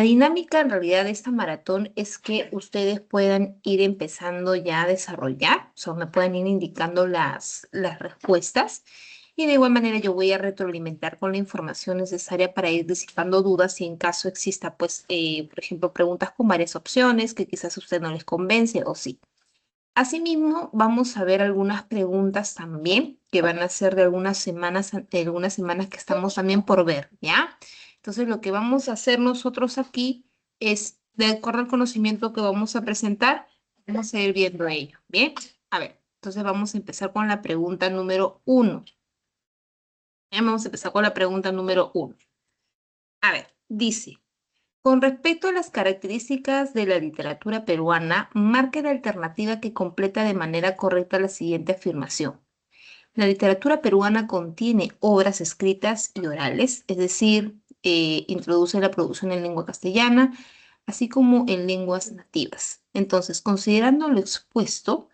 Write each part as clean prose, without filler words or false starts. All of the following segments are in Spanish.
La dinámica en realidad de esta maratón es que ustedes puedan ir empezando ya a desarrollar, o sea, me pueden ir indicando las respuestas y de igual manera yo voy a retroalimentar con la información necesaria para ir disipando dudas si en caso exista, pues, por ejemplo, preguntas con varias opciones que quizás a usted no les convence o sí. Asimismo, vamos a ver algunas preguntas también que van a ser de algunas semanas que estamos también por ver, ¿ya? Entonces, lo que vamos a hacer nosotros aquí es, de acuerdo al conocimiento que vamos a presentar, vamos a ir viendo ello, ¿bien? A ver, entonces vamos a empezar con la pregunta número 1. Vamos a empezar con la pregunta número 1. A ver, dice. Con respecto a las características de la literatura peruana, marque la alternativa que completa de manera correcta la siguiente afirmación. La literatura peruana contiene obras escritas y orales, es decir, introduce la producción en lengua castellana, así como en lenguas nativas. Entonces, considerando lo expuesto,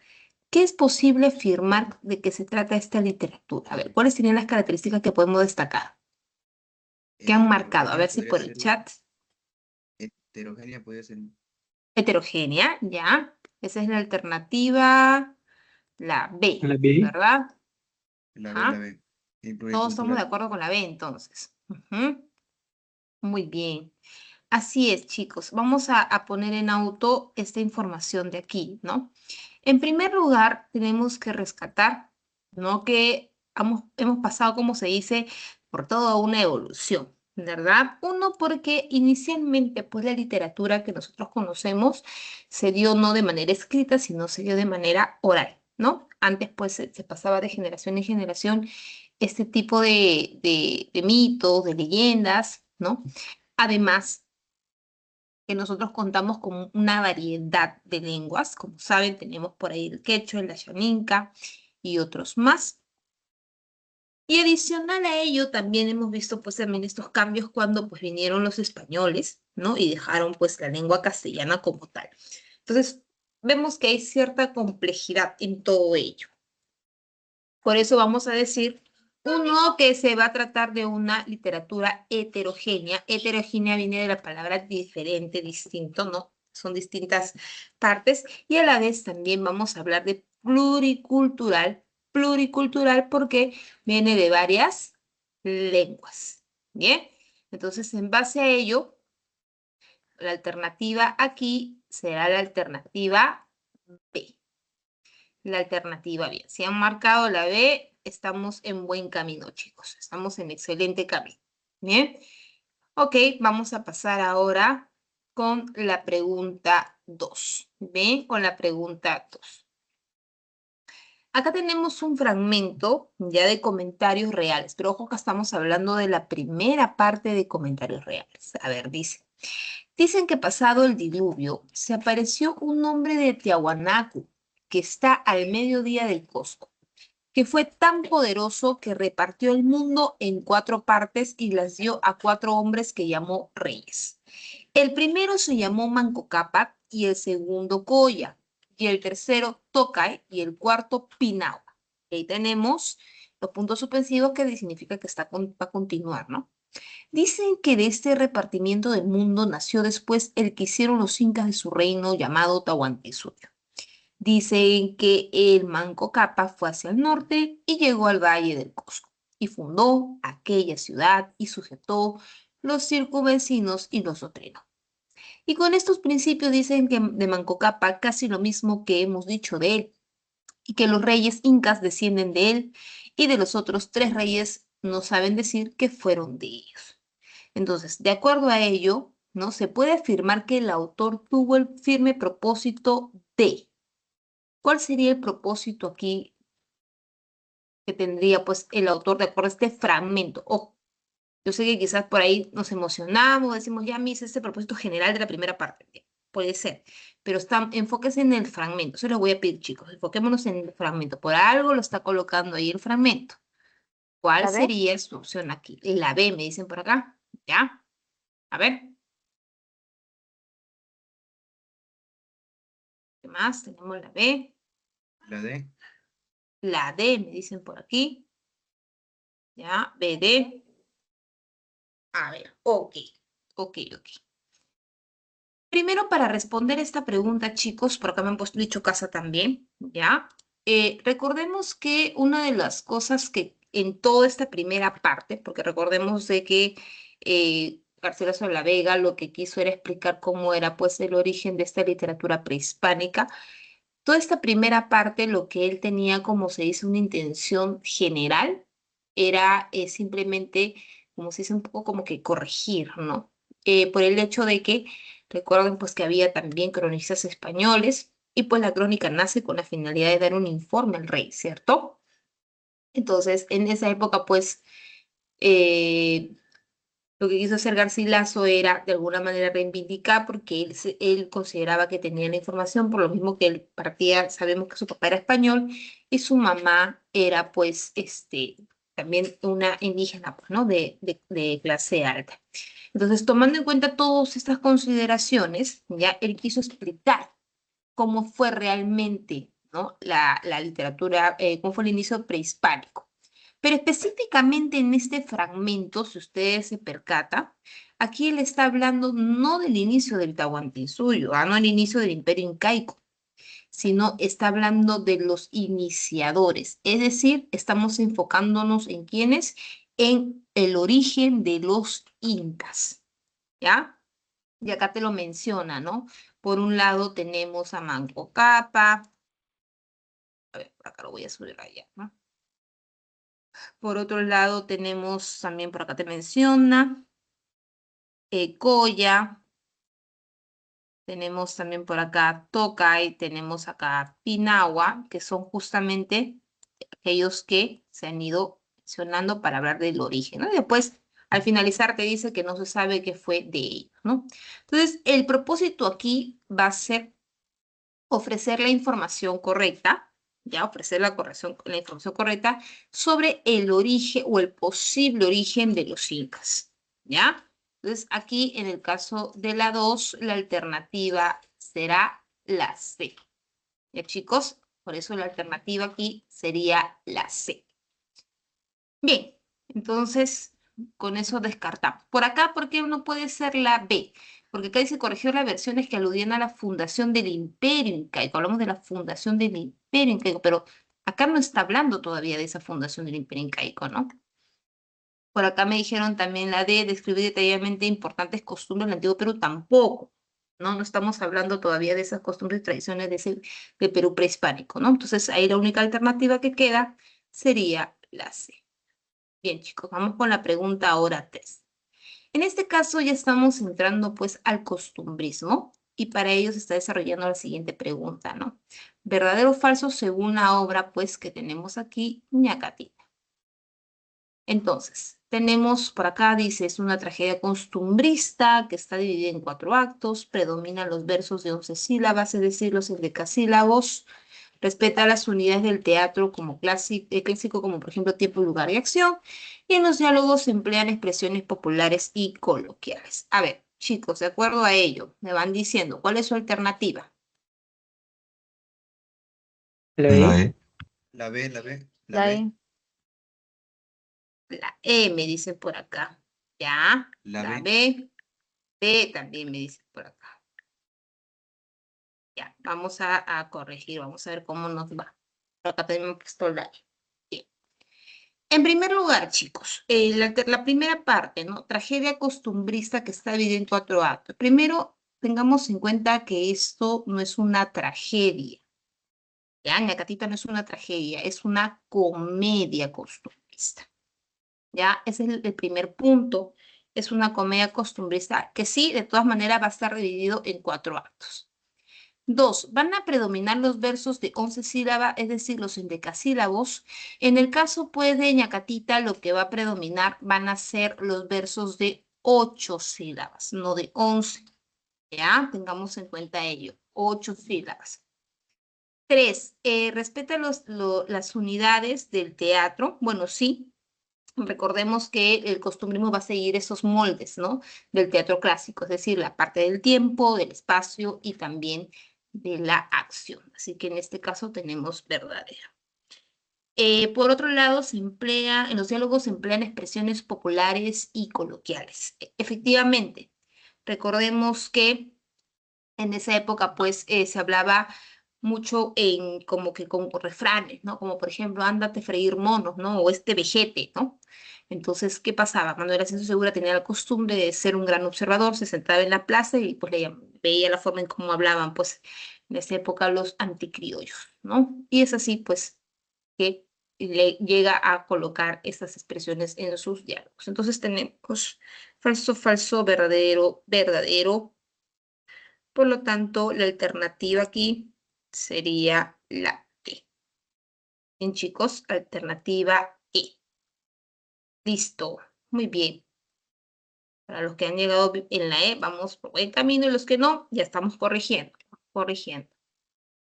¿qué es posible afirmar de qué se trata esta literatura? A ver, ¿cuáles serían las características que podemos destacar? ¿Qué han marcado? A Heterogénea ver si podría por el ser, chat. heterogénea podría ser Heterogénea, ya. Esa es la alternativa, la B, La B. ¿verdad? la B, la Ajá. B. Y Todos estamos de pluricultural. acuerdo con la B, entonces. Ujú. Muy bien. Así es, chicos. Vamos a poner en auto esta información de aquí, ¿no? En primer lugar, tenemos que rescatar, ¿no? Que hemos pasado, como se dice, por toda una evolución, ¿verdad? Uno, porque inicialmente, pues la literatura que nosotros conocemos se dio no de manera escrita, sino se dio de manera oral, ¿no? Antes, pues, se pasaba de generación en generación este tipo de mitos, de leyendas, ¿no? Además, que nosotros contamos con una variedad de lenguas. Como saben, tenemos por ahí el quechua, el ayaninca y otros más. Y adicional a ello, también hemos visto pues también estos cambios cuando pues vinieron los españoles, ¿no? Y dejaron pues la lengua castellana como tal. Entonces, vemos que hay cierta complejidad en todo ello. Por eso vamos a decir, uno, que se va a tratar de una literatura heterogénea. Heterogénea viene de la palabra diferente, distinto, ¿no? Son distintas partes. Y a la vez también vamos a hablar de pluricultural. Pluricultural porque viene de varias lenguas. ¿Bien? Entonces, en base a ello, la alternativa aquí será la alternativa B. La alternativa bien. Si han marcado la B, estamos en buen camino, chicos. Estamos en excelente camino. Bien. Ok, vamos a pasar ahora con la pregunta 2. Ven con la pregunta 2. Acá tenemos un fragmento ya de comentarios reales, pero ojo que estamos hablando de la primera parte de comentarios reales. A ver, dicen que pasado el diluvio se apareció un hombre de Tiahuanacu que está al mediodía del Cusco, que fue tan poderoso que repartió el mundo en 4 partes y las dio a 4 hombres que llamó reyes. El primero se llamó Manco Cápac y el segundo Coya, y el tercero Tokay y el cuarto Pinagua. Ahí tenemos los puntos suspensivos que significa que va a continuar, ¿no? Dicen que de este repartimiento del mundo nació después el que hicieron los incas de su reino llamado Tahuantinsuyo. Dicen que el Manco Cápac fue hacia el norte y llegó al Valle del Cusco y fundó aquella ciudad y sujetó los circunvecinos y los otrinó. Y con estos principios dicen que de Manco Cápac casi lo mismo que hemos dicho de él y que los reyes incas descienden de él y de los otros 3 reyes no saben decir que fueron de ellos. Entonces, de acuerdo a ello, ¿no? Se puede afirmar que el autor tuvo el firme propósito de. ¿Cuál sería el propósito aquí que tendría pues el autor de acuerdo a este fragmento? Ojo, yo sé que quizás por ahí nos emocionamos, decimos, ya me hice este propósito general de la primera parte. Bien, puede ser, pero enfóquense en el fragmento. Eso les voy a pedir, chicos, enfoquémonos en el fragmento. Por algo lo está colocando ahí el fragmento. ¿Cuál ¿La B? sería su opción aquí? La B, me dicen por acá. ¿Ya? A ver, ¿qué más? Tenemos la B. La D. La D, me dicen por aquí. ¿Ya? BD. A ver, ok, ok. Primero, para responder esta pregunta, chicos, por acá me han dicho casa también, ¿ya? Recordemos que una de las cosas que en toda esta primera parte, porque recordemos de que Garcilaso de la Vega lo que quiso era explicar cómo era pues el origen de esta literatura prehispánica. Toda esta primera parte, lo que él tenía, como se dice, una intención general, era simplemente, como se dice, un poco como que corregir, ¿no? Por el hecho de que, recuerden pues que había también cronistas españoles, y pues la crónica nace con la finalidad de dar un informe al rey, ¿cierto? Entonces, en esa época, pues, eh, lo que quiso hacer Garcilaso era de alguna manera reivindicar porque él consideraba que tenía la información, por lo mismo que él partía, sabemos que su papá era español y su mamá era pues también una indígena, pues, ¿no? De clase alta. Entonces, tomando en cuenta todas estas consideraciones, ya él quiso explicar cómo fue realmente, ¿no? La literatura, cómo fue el inicio prehispánico. Pero específicamente en este fragmento, si ustedes se percatan, aquí él está hablando no del inicio del Tahuantinsuyo, no el inicio del Imperio Incaico, sino está hablando de los iniciadores. Es decir, estamos enfocándonos en quiénes, en el origen de los incas, ¿ya? Y acá te lo menciona, ¿no? Por un lado tenemos a Manco Cápac, a ver, por acá lo voy a subir allá, ¿no? Por otro lado tenemos también, por acá te menciona, Coya, tenemos también por acá Tokay, tenemos acá Pinagua, que son justamente aquellos que se han ido mencionando para hablar del origen, ¿no? Y después, al finalizar, te dice que no se sabe qué fue de ellos, ¿no? Entonces, el propósito aquí va a ser ofrecer la información correcta, ya ofrecer la información correcta sobre el origen o el posible origen de los incas, ¿ya? Entonces, aquí en el caso de la 2, la alternativa será la C. ¿Ya, chicos? Por eso la alternativa aquí sería la C. Bien, entonces con eso descartamos. Por acá, ¿por qué no puede ser la B? Porque acá dice corrigió las versiones que aludían a la fundación del Imperio Incaico. Hablamos de la fundación del Imperio Incaico, pero acá no está hablando todavía de esa fundación del Imperio Incaico, ¿no? Por acá me dijeron también la D, describir detalladamente importantes costumbres del antiguo Perú, tampoco. ¿No? No estamos hablando todavía de esas costumbres y tradiciones de Perú prehispánico, ¿no? Entonces ahí la única alternativa que queda sería la C. Bien, chicos, vamos con la pregunta ahora 3. En este caso ya estamos entrando pues al costumbrismo y para ello se está desarrollando la siguiente pregunta, ¿no? ¿Verdadero o falso según la obra pues que tenemos aquí, Ñacatita? Entonces, tenemos por acá, dice, es una tragedia costumbrista que está dividida en 4 actos, predominan los versos de 11 sílabas, es decir, los endecasílabos, respeta las unidades del teatro como clásico, como por ejemplo tiempo, lugar y acción, y en los diálogos se emplean expresiones populares y coloquiales. A ver, chicos, de acuerdo a ello, me van diciendo, ¿cuál es su alternativa? La La E. E. La B, la B, la La B, E. La E, me dicen por acá. Ya, la la B. B, B también me dicen por acá. Ya, vamos a corregir, vamos a ver cómo nos va. Por acá tenemos puesto la E. Bien. En primer lugar, chicos, la primera parte, ¿no? Tragedia costumbrista que está dividida en 4 actos. Primero, tengamos en cuenta que esto no es una tragedia. Ya, Ñacatita no es una tragedia, es una comedia costumbrista. Ya, ese es el primer punto. Es una comedia costumbrista que sí, de todas maneras, va a estar dividido en 4 actos. 2, van a predominar los versos de 11 sílabas, es decir, los endecasílabos. En el caso, pues, de Ñacatita, lo que va a predominar van a ser los versos de 8 sílabas, no de 11. ¿Ya? Tengamos en cuenta ello. 8 sílabas. 3, respeta las unidades del teatro. Bueno, sí. Recordemos que el costumbrismo va a seguir esos moldes, ¿no? Del teatro clásico, es decir, la parte del tiempo, del espacio y también de la acción. Así que en este caso tenemos verdadero. Por otro lado, en los diálogos se emplean expresiones populares y coloquiales. Efectivamente, recordemos que En esa época, pues, se hablaba mucho en como que con refranes, ¿no? Como por ejemplo, ándate a freír monos, ¿no? O este vejete, ¿no? Entonces, ¿qué pasaba? Manuel Ascenso Segura tenía la costumbre de ser un gran observador, se sentaba en la plaza y pues veía la forma en cómo hablaban, pues, en esa época los anticriollos, ¿no? Y es así, pues, que le llega a colocar estas expresiones en sus diálogos. Entonces tenemos falso, falso, verdadero, verdadero. Por lo tanto, la alternativa aquí sería la E. Bien, chicos, alternativa E. Listo. Muy bien. Para los que han llegado en la E, vamos por buen camino y los que no, ya estamos corrigiendo. Corrigiendo.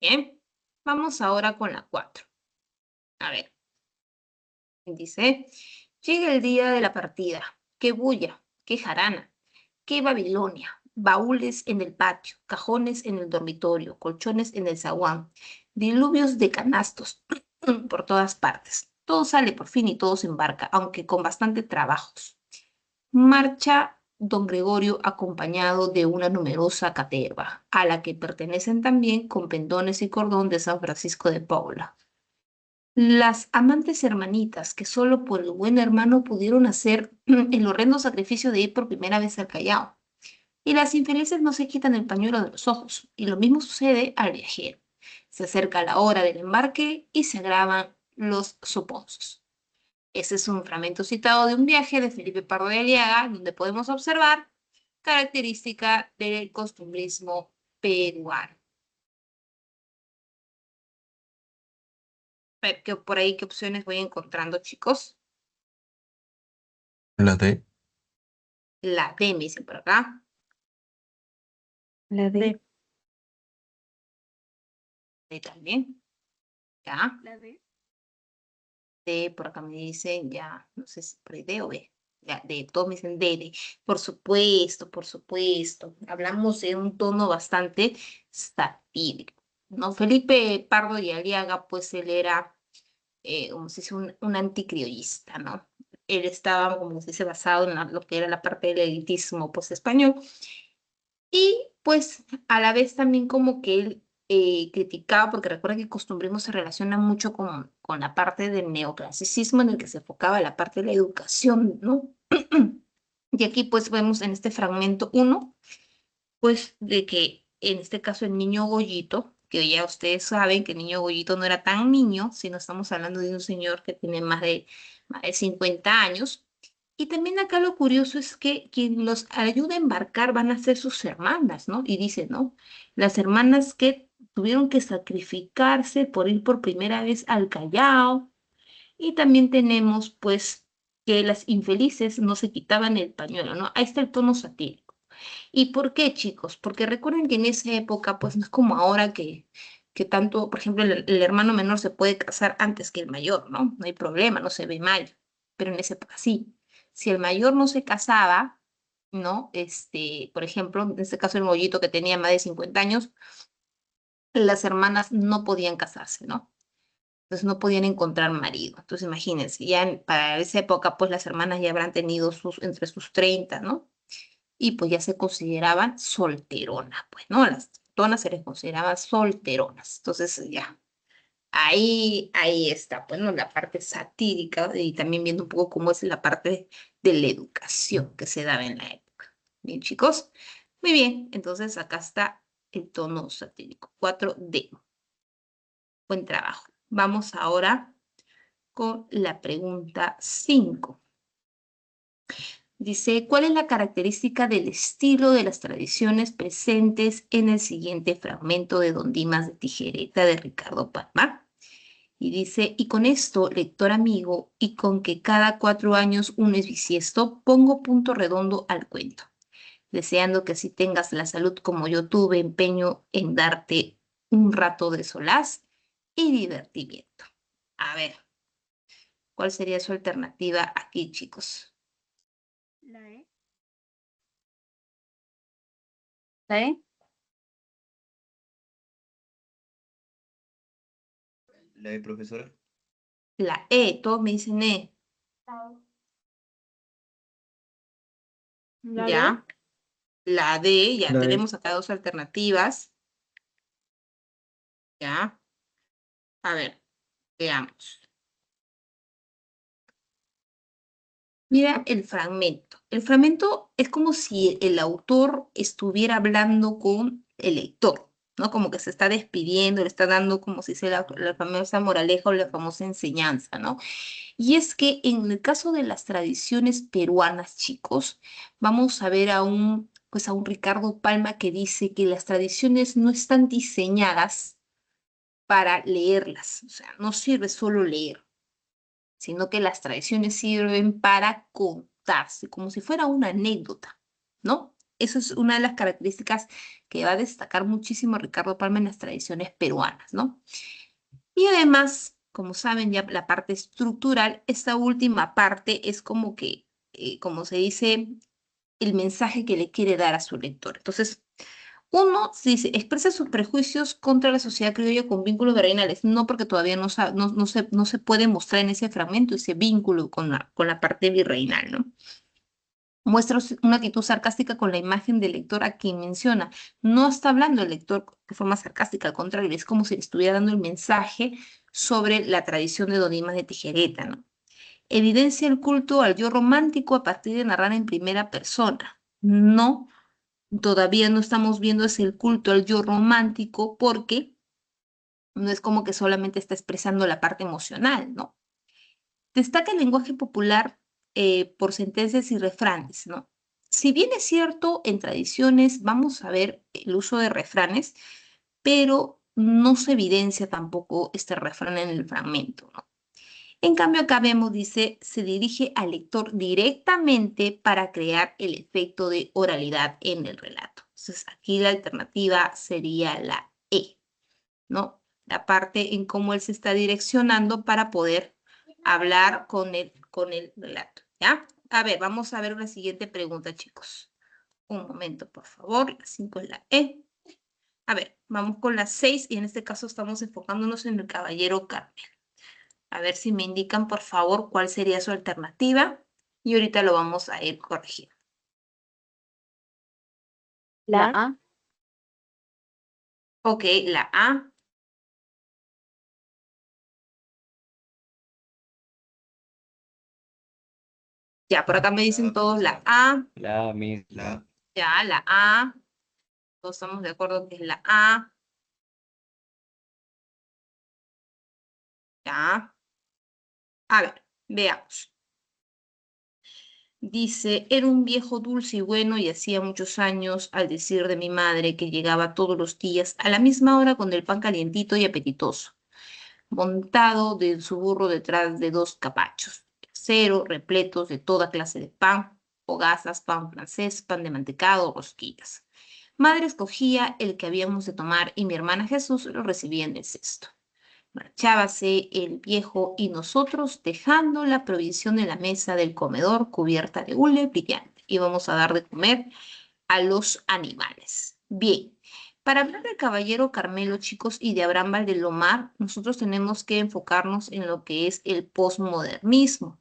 Bien. Vamos ahora con la 4. A ver. Dice, llega el día de la partida. Qué bulla, qué jarana, qué Babilonia. Baúles en el patio, cajones en el dormitorio, colchones en el zaguán, diluvios de canastos por todas partes. Todo sale por fin y todo se embarca, aunque con bastante trabajos. Marcha don Gregorio acompañado de una numerosa caterva, a la que pertenecen también con pendones y cordón de San Francisco de Paula. Las amantes hermanitas que solo por el buen hermano pudieron hacer el horrendo sacrificio de ir por primera vez al Callao. Y las infelices no se quitan el pañuelo de los ojos, y lo mismo sucede al viajero. Se acerca la hora del embarque y se agravan los soponzos. Este es un fragmento citado de un viaje de Felipe Pardo de Aliaga, donde podemos observar característica del costumbrismo peruano. A ver, por ahí qué opciones voy encontrando, chicos. La D. La D me dicen por acá. La D. D también. Ya. La D. D, por acá me dicen, ya, no sé si por ahí D o B. Ya, D, todos me dicen D, D. Por supuesto, por supuesto. Hablamos de un tono bastante satírico, ¿no? Felipe Pardo y Aliaga, pues él era, como se dice, un anticriollista, ¿no? Él estaba, como se dice, basado en lo que era la parte del elitismo, pues, español. Y pues a la vez también como que él criticaba, porque recuerda que el costumbrismo se relaciona mucho con la parte del neoclasicismo en el que se enfocaba la parte de la educación, ¿no? Y aquí pues vemos en este fragmento uno, pues de que en este caso el niño Goyito, que ya ustedes saben que el niño Goyito no era tan niño, sino estamos hablando de un señor que tiene más de 50 años, y también acá lo curioso es que quien los ayuda a embarcar van a ser sus hermanas, ¿no? Y dice, ¿no? Las hermanas que tuvieron que sacrificarse por ir por primera vez al Callao. Y también tenemos, pues, que las infelices no se quitaban el pañuelo, ¿no? Ahí está el tono satírico. ¿Y por qué, chicos? Porque recuerden que en esa época, pues, no es como ahora que tanto, por ejemplo, el hermano menor se puede casar antes que el mayor, ¿no? No hay problema, no se ve mal. Pero en esa época sí. Si el mayor no se casaba, ¿no? Por ejemplo, en este caso el mollito que tenía más de 50 años, las hermanas no podían casarse, ¿no? Entonces no podían encontrar marido. Entonces imagínense, para esa época, pues las hermanas ya habrán tenido entre sus 30, ¿no? Y pues ya se consideraban solteronas, pues, ¿no? Las tonas se les consideraban solteronas. Entonces ya, ahí está, pues, ¿no? La parte satírica y también viendo un poco cómo es la parte de la educación que se daba en la época. Bien, chicos. Muy bien, entonces acá está el tono satírico. 4D. Buen trabajo. Vamos ahora con la pregunta 5. Dice, ¿cuál es la característica del estilo de las tradiciones presentes en el siguiente fragmento de Don Dimas de Tijereta de Ricardo Palma? Y dice, y con esto, lector amigo, y con que cada 4 años uno es bisiesto, pongo punto redondo al cuento, deseando que así tengas la salud como yo tuve empeño en darte un rato de solaz y divertimiento. A ver, ¿cuál sería su alternativa aquí, chicos? La E. ¿La E? La E, profesora. La E, todos me dicen E. La D. Ya. La D, ya La D. tenemos acá dos alternativas. Ya. A ver, veamos. Mira el fragmento. El fragmento es como si el autor estuviera hablando con el lector, ¿no? Como que se está despidiendo, le está dando como si sea la famosa moraleja o la famosa enseñanza, ¿no? Y es que en el caso de las tradiciones peruanas, chicos, vamos a ver pues a un Ricardo Palma que dice que las tradiciones no están diseñadas para leerlas, o sea, no sirve solo leer, sino que las tradiciones sirven para contarse, como si fuera una anécdota, ¿no? Eso es una de las características que va a destacar muchísimo Ricardo Palma en las tradiciones peruanas, ¿no? Y además, como saben ya la parte estructural, esta última parte es como que, como se dice, el mensaje que le quiere dar a su lector. Entonces, uno dice, expresa sus prejuicios contra la sociedad criolla con vínculos virreinales, no porque todavía no se puede mostrar en ese fragmento ese vínculo con la parte virreinal, ¿no? Muestra una actitud sarcástica con la imagen del lector a quien menciona. No está hablando el lector de forma sarcástica, al contrario, es como si le estuviera dando el mensaje sobre la tradición de Don Dimas de Tijereta, ¿no? Evidencia el culto al yo romántico a partir de narrar en primera persona. No, todavía no estamos viendo ese el culto al yo romántico porque no es como que solamente está expresando la parte emocional, ¿no? Destaca el lenguaje popular por sentencias y refranes, ¿no? Si bien es cierto, en tradiciones vamos a ver el uso de refranes, pero no se evidencia tampoco este refrán en el fragmento, ¿no? En cambio, acá vemos, dice, se dirige al lector directamente para crear el efecto de oralidad en el relato. Entonces, aquí la alternativa sería la E, ¿no? La parte en cómo él se está direccionando para poder hablar con el relato, ¿ya? A ver, vamos a ver una siguiente pregunta, chicos. Un momento, por favor. La 5 es la E. A ver, vamos con la 6 y en este caso estamos enfocándonos en el caballero Carmen. A ver si me indican, por favor, cuál sería su alternativa y ahorita lo vamos a ir corrigiendo. La A. Ok, la A. Ya, por acá me dicen todos la A. La misma. Ya, la A. Todos estamos de acuerdo que es la A. Ya. A ver, veamos. Dice, era un viejo dulce y bueno y hacía muchos años, al decir de mi madre, que llegaba todos los días a la misma hora con el pan calientito y apetitoso, montado de su burro detrás de dos capachos, cero, repletos de toda clase de pan, hogazas, pan francés, pan de mantecado, rosquillas. Madre escogía el que habíamos de tomar y mi hermana Jesús lo recibía en el cesto. Marchábase el viejo y nosotros, dejando la provisión en la mesa del comedor cubierta de hule brillante. Íbamos a dar de comer a los animales. Bien, para hablar del caballero Carmelo, chicos, y de Abraham Valdelomar, nosotros tenemos que enfocarnos en lo que es el posmodernismo.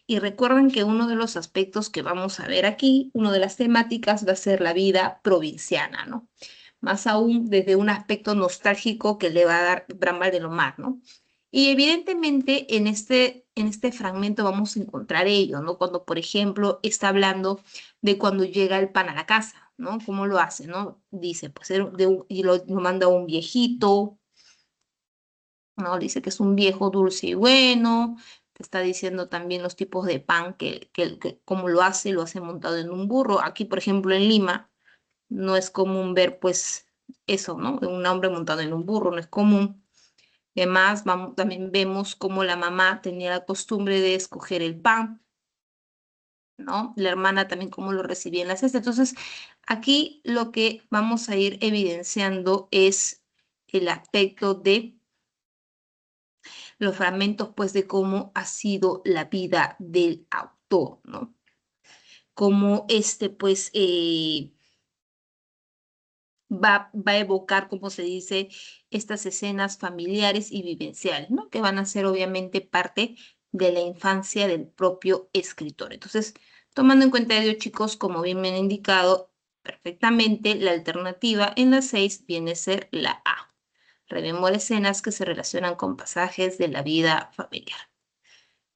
Y recuerden que uno de los aspectos que vamos a ver aquí, una de las temáticas va a ser la vida provinciana, ¿no? Más aún desde un aspecto nostálgico que le va a dar Abraham Valdelomar, ¿no? Y evidentemente en este fragmento vamos a encontrar ello, ¿no? Cuando, por ejemplo, está hablando de cuando llega el pan a la casa, ¿no? ¿Cómo lo hace, no? Dice, pues, y lo manda un viejito, ¿no? Dice que es un viejo dulce y bueno, te está diciendo también los tipos de pan que cómo lo hace montado en un burro. Aquí, por ejemplo, en Lima, no es común ver, pues, eso, ¿no? De un hombre montado en un burro, no es común. Además, también vemos cómo la mamá tenía la costumbre de escoger el pan, ¿no? La hermana también cómo lo recibía en la cesta. Entonces, aquí lo que vamos a ir evidenciando es el aspecto de los fragmentos, pues, de cómo ha sido la vida del autor, ¿no? Cómo pues, va a evocar, como se dice, estas escenas familiares y vivenciales, ¿no? Que van a ser obviamente parte de la infancia del propio escritor. Entonces, tomando en cuenta ello, chicos, como bien me han indicado, perfectamente, la alternativa en la 6 viene a ser la A. Rememora escenas que se relacionan con pasajes de la vida familiar.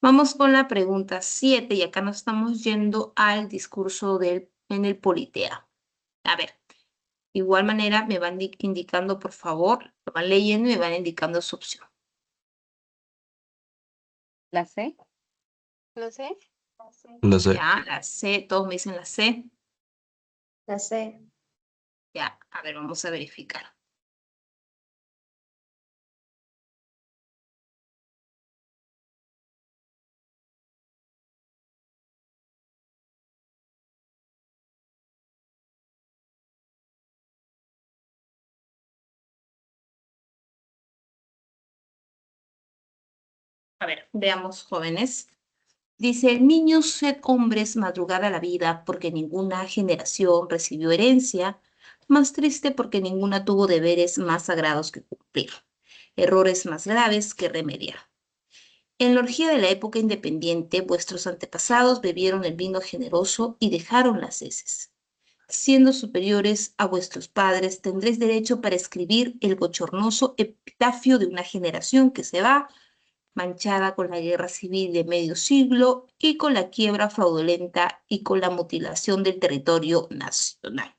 Vamos con la pregunta 7 y acá nos estamos yendo al discurso en el Politea. A ver, igual manera me van indicando, por favor, lo van leyendo y me van indicando su opción. ¿La C? ¿Lo sé? La C. Ya, la C, todos me dicen la C. La C. Ya, a ver, vamos a verificar. A ver, veamos, jóvenes. Dice, niños, sed hombres, madrugada la vida, porque ninguna generación recibió herencia, más triste porque ninguna tuvo deberes más sagrados que cumplir, errores más graves que remediar. En la orgía de la época independiente, vuestros antepasados bebieron el vino generoso y dejaron las heces. Siendo superiores a vuestros padres, tendréis derecho para escribir el bochornoso epitafio de una generación que se va, manchada con la guerra civil de medio siglo y con la quiebra fraudulenta y con la mutilación del territorio nacional,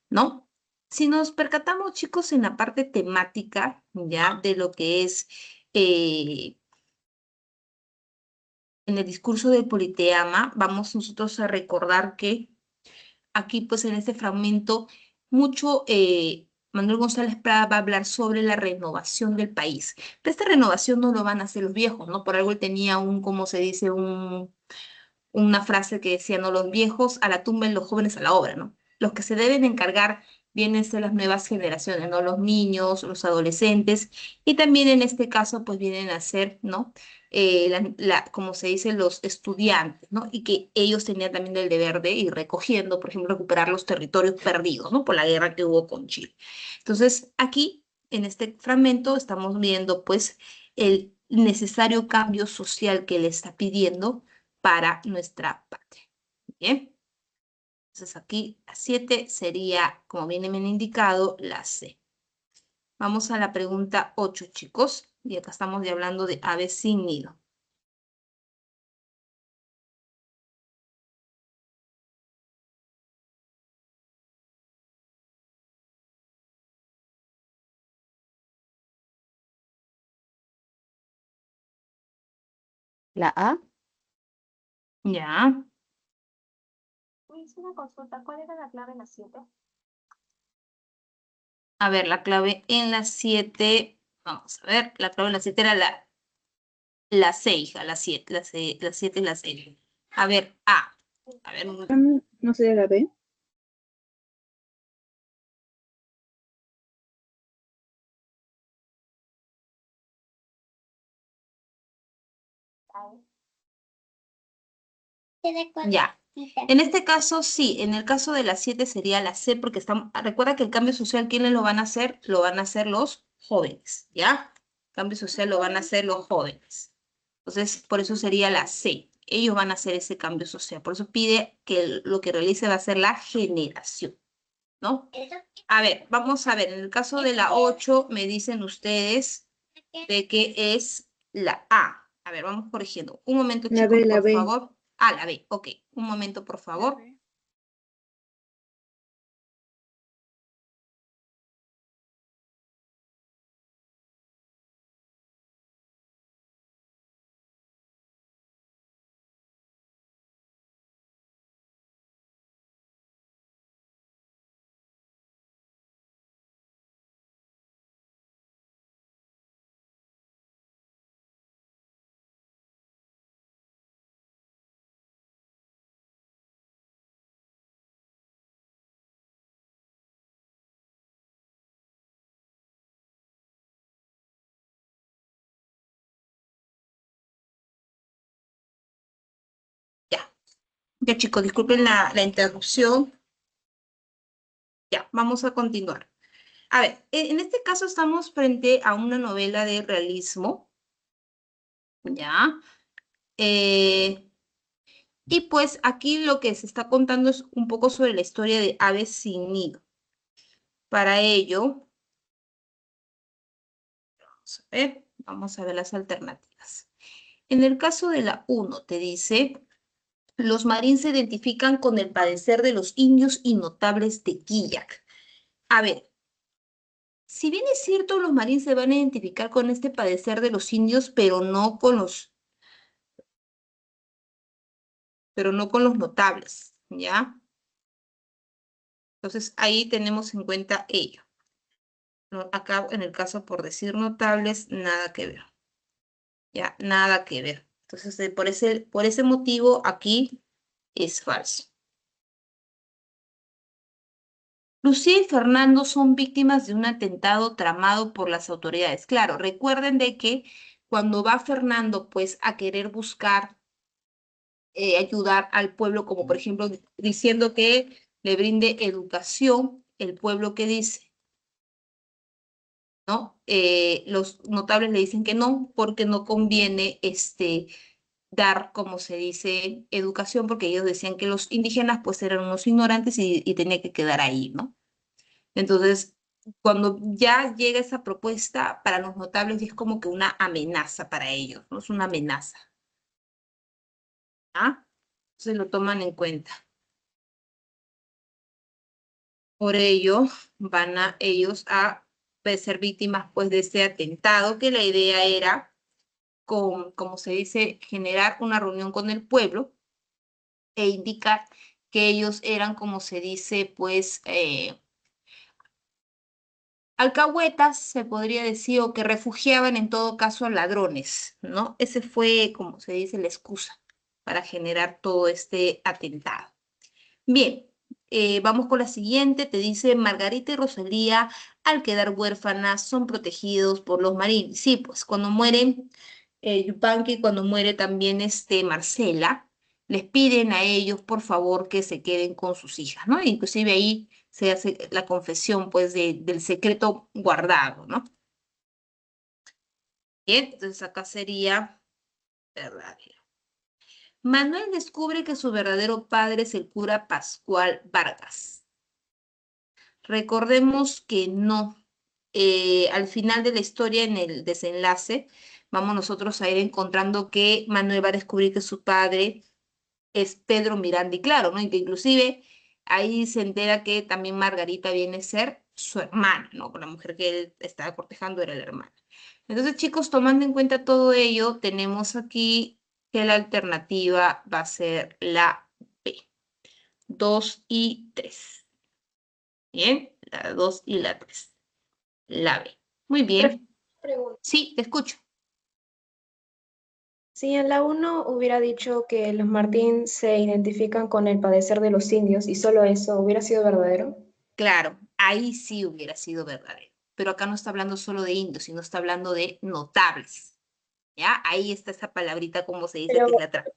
¿no? Si nos percatamos, chicos, en la parte temática, ya, de lo que es en el discurso del Politeama, vamos nosotros a recordar que aquí, pues, en este fragmento, mucho Manuel González Prada va a hablar sobre la renovación del país. Pero esta renovación no lo van a hacer los viejos, ¿no? Por algo él tenía como se dice, una frase que decía, no, los viejos a la tumba y los jóvenes a la obra, ¿no? Los que se deben encargar vienen a ser las nuevas generaciones, ¿no? Los niños, los adolescentes, y también en este caso, pues vienen a ser, ¿no? Como se dice, los estudiantes, ¿no? Y que ellos tenían también el deber de ir recogiendo, por ejemplo, recuperar los territorios perdidos, ¿no? Por la guerra que hubo con Chile. Entonces, aquí, en este fragmento, estamos viendo, pues, el necesario cambio social que le está pidiendo para nuestra patria. Bien, entonces aquí la 7 sería, como viene bien indicado, la C. Vamos a la pregunta 8, chicos, y acá estamos ya hablando de aves sin nido. ¿La A? Ya, Hice una consulta. ¿Cuál era la clave en la 7? a ver, la clave en la 7, vamos a ver, la clave en la 7 era la C, hija, la 7, la 7 es la C. A ver, A. A ver, ¿No sería la B? ya. En este caso, sí, en el caso de la 7 sería la C, porque recuerda que el cambio social, ¿quiénes lo van a hacer? Lo van a hacer los jóvenes, ¿ya? Cambio social lo van a hacer los jóvenes. Entonces, por eso sería la C. Ellos van a hacer ese cambio social. Por eso pide que lo que realice va a ser la generación, ¿no? A ver, vamos a ver, en el caso de la 8, me dicen ustedes de que es la A. A ver, vamos corrigiendo. Un momento, La chicos, B, la por B. favor. Ah, la B, ok. Un momento, por favor. Ya, ya chicos, disculpen la interrupción. Ya, vamos a continuar. A ver, en este caso estamos frente a una novela de realismo, ¿ya? Y pues aquí lo que se está contando es un poco sobre la historia de aves sin nido. Para ello, vamos a ver las alternativas. En el caso de la 1 te dice, los marines se identifican con el padecer de los indios y notables de Quillac. A ver, si bien es cierto, los marines se van a identificar con este padecer de los indios, pero no con los notables, ¿ya? Entonces ahí tenemos en cuenta ello. Acá en el caso por decir notables, nada que ver. Ya, nada que ver. Entonces, por ese motivo, aquí es falso. Lucía y Fernando son víctimas de un atentado tramado por las autoridades. Claro, recuerden de que cuando va Fernando, pues, a querer buscar ayudar al pueblo, como por ejemplo diciendo que le brinde educación, el pueblo que dice, ¿no? Los notables le dicen que no, porque no conviene dar, como se dice, educación, porque ellos decían que los indígenas pues eran unos ignorantes y tenía que quedar ahí, ¿no? Entonces, cuando ya llega esa propuesta, para los notables es como que una amenaza para ellos, ¿no? Es una amenaza, ¿ah? Entonces lo toman en cuenta. Por ello, van a ellos a ser víctimas pues de este atentado, que la idea era, como se dice, generar una reunión con el pueblo e indicar que ellos eran, como se dice, pues alcahuetas, se podría decir, o que refugiaban en todo caso a ladrones, ¿no? Ese fue, como se dice, la excusa para generar todo este atentado. Bien, vamos con la siguiente. Te dice, Margarita y Rosalía, al quedar huérfanas, son protegidos por los marines. Sí, pues cuando mueren Yupanqui, cuando muere también Marcela, les piden a ellos, por favor, que se queden con sus hijas, ¿no? Inclusive ahí se hace la confesión, pues, del secreto guardado, ¿no? Bien, entonces acá sería verdadero. Manuel descubre que su verdadero padre es el cura Pascual Vargas. Recordemos que no. Al final de la historia, en el desenlace, vamos nosotros a ir encontrando que Manuel va a descubrir que su padre es Pedro Miranda y Claro, ¿no? Y que inclusive ahí se entera que también Margarita viene a ser su hermana, ¿no? Con la mujer que él estaba cortejando era la hermana. Entonces, chicos, tomando en cuenta todo ello, tenemos aquí que la alternativa va a ser la B, 2 y 3. Bien, la 2 y la 3. La B. Muy bien. Pregunta. Sí, te escucho. Si en la uno hubiera dicho que los Martín se identifican con el padecer de los indios y solo eso hubiera sido verdadero. Claro, ahí sí hubiera sido verdadero. Pero acá no está hablando solo de indios, sino está hablando de notables. ¿Ya? Ahí está esa palabrita, como se dice, Pero que es la trampa.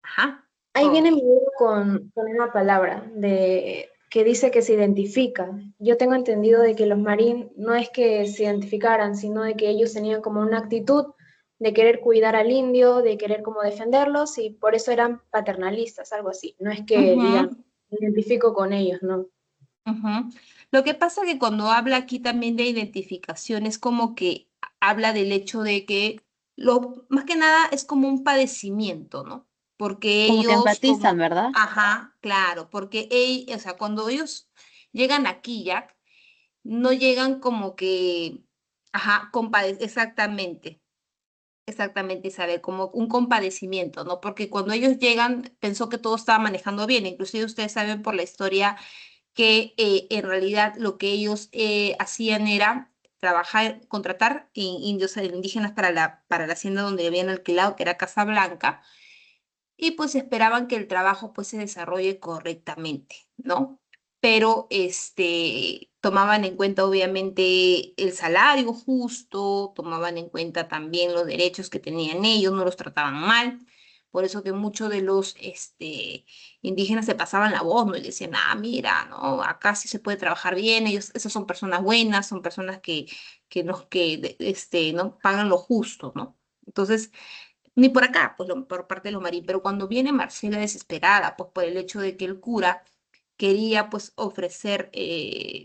Ajá. ahí Ok. viene mi duda con una palabra de, que dice que se identifica. Yo tengo entendido de que los Marín no es que se identificaran, sino de que ellos tenían como una actitud de querer cuidar al indio, de querer como defenderlos y por eso eran paternalistas, algo así. No es que digan, Ujú, me identifico con ellos, ¿no? ujú. Lo que pasa que cuando habla aquí también de identificación es como que habla del hecho de que más que nada es como un padecimiento, ¿no? Porque Como que ellos empatizan, como, ¿verdad? ajá, claro, porque o sea, cuando ellos llegan aquí ya, no llegan como que, ajá, exactamente. Exactamente, Isabel, como un compadecimiento, ¿no? Porque cuando ellos llegan, pensó que todo estaba manejando bien. Inclusive ustedes saben por la historia que en realidad lo que ellos hacían era trabajar, contratar indios indígenas para la hacienda donde habían alquilado, que era Casa Blanca, y pues esperaban que el trabajo pues se desarrolle correctamente, ¿no? Pero tomaban en cuenta obviamente el salario justo, tomaban en cuenta también los derechos que tenían ellos, no los trataban mal. Por eso que muchos de los indígenas se pasaban la voz, ¿no? Y decían, ah, mira, ¿no? Acá sí se puede trabajar bien, ellos, esas son personas buenas, son personas que ¿no? Pagan lo justo, ¿no? Entonces, ni por acá, pues por parte de los Marín, pero cuando viene Marcela desesperada, pues por el hecho de que el cura quería pues ofrecer,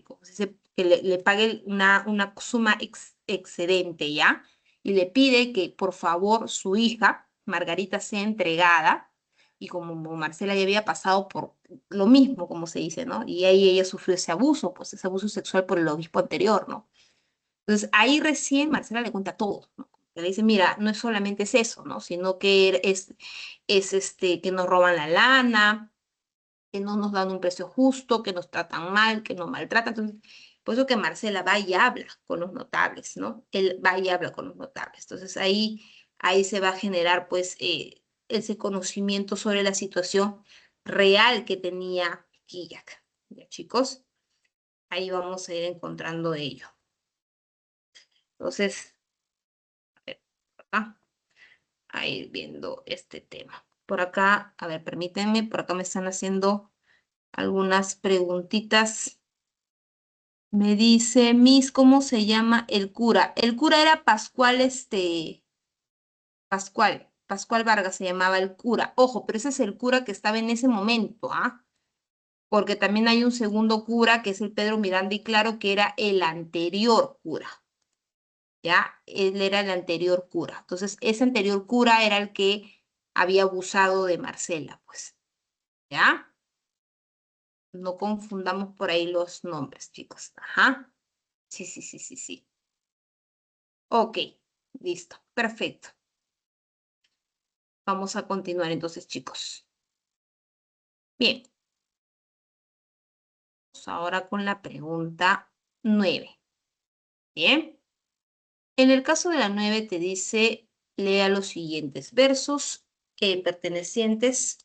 ¿cómo se dice? Que le pague una suma excedente, ¿ya? Y le pide que por favor su hija, Margarita, sea entregada, y como Marcela ya había pasado por lo mismo, como se dice, ¿no? Y ahí ella sufrió ese abuso, pues ese abuso sexual por el obispo anterior, ¿no? Entonces ahí recién Marcela le cuenta todo, ¿no? Le dice, mira, no es solamente es eso, ¿no? Sino que que nos roban la lana, que no nos dan un precio justo, que nos tratan mal, que nos maltratan. Entonces, por eso que Marcela va y habla con los notables, ¿no? Él va y habla con los notables. Entonces ahí se va a generar pues ese conocimiento sobre la situación real que tenía Kiyak. ¿Ya, chicos? Ahí vamos a ir encontrando ello. Entonces, a ver, acá, a ir viendo este tema. Por acá, a ver, permítanme, por acá me están haciendo algunas preguntitas. Me dice, Miss, ¿cómo se llama el cura? El cura era Pascual, Pascual Vargas se llamaba el cura. Ojo, pero ese es el cura que estaba en ese momento, ¿ah? Porque también hay un segundo cura que es el Pedro Miranda y Claro, que era el anterior cura, ¿ya? Él era el anterior cura. Entonces, ese anterior cura era el que había abusado de Marcela, pues, ¿ya? No confundamos por ahí los nombres, chicos. Ajá. Sí, sí, sí, sí, sí. Ok, listo, perfecto. Vamos a continuar entonces, chicos. Bien, vamos ahora con la pregunta 9. Bien, en el caso de la 9 te dice, lea los siguientes versos pertenecientes.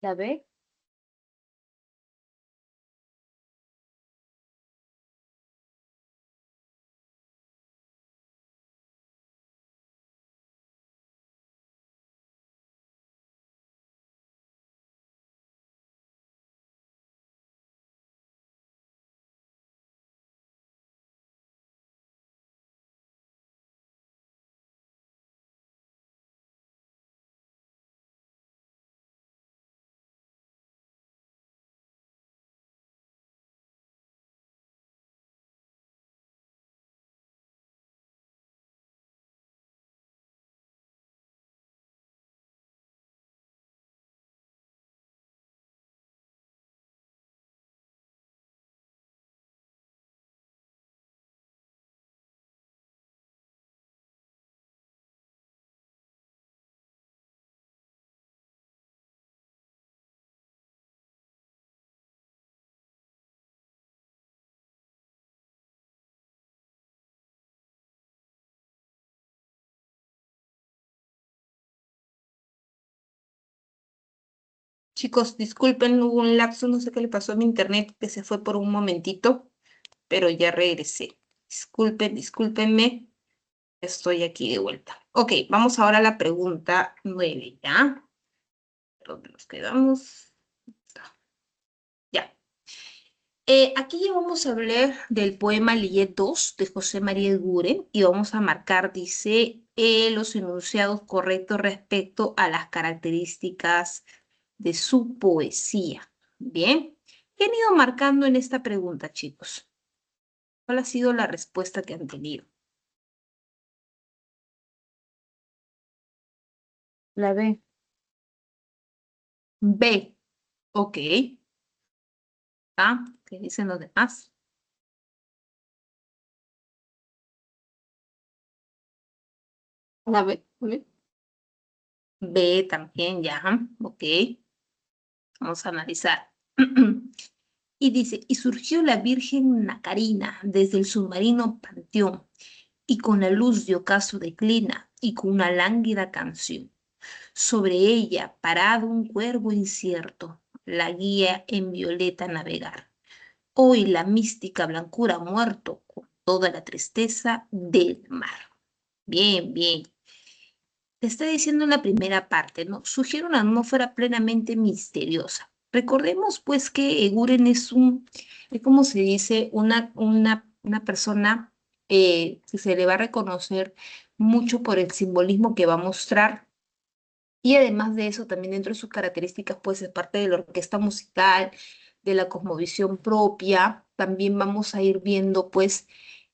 La B. Chicos, disculpen, hubo un lapso, no sé qué le pasó a mi internet, que se fue por un momentito, pero ya regresé. Disculpen, discúlpenme, estoy aquí de vuelta. Ok, vamos ahora a la pregunta 9, ¿ya? ¿Dónde nos quedamos? Ya. Aquí ya vamos a hablar del poema Lied 2 de José María Eguren y vamos a marcar, dice, los enunciados correctos respecto a las características de su poesía. Bien, ¿qué han ido marcando en esta pregunta, chicos? ¿Cuál ha sido la respuesta que han tenido? La B. B, ok. ¿Ah? ¿Qué dicen los demás? La B. B también, ya, ok. Vamos a analizar. Y dice, y surgió la Virgen Nacarina desde el submarino panteón, y con la luz de ocaso declina, y con una lánguida canción. Sobre ella, parado un cuervo incierto, la guía en violeta navegar. Hoy la mística blancura ha muerto con toda la tristeza del mar. Bien, bien. está diciendo en la primera parte, ¿no? Sugiere una atmósfera plenamente misteriosa. Recordemos, pues, que Eguren es como se dice, una persona que se le va a reconocer mucho por el simbolismo que va a mostrar. Y además de eso, también dentro de sus características, pues es parte de la orquesta musical, de la cosmovisión propia. También vamos a ir viendo, pues,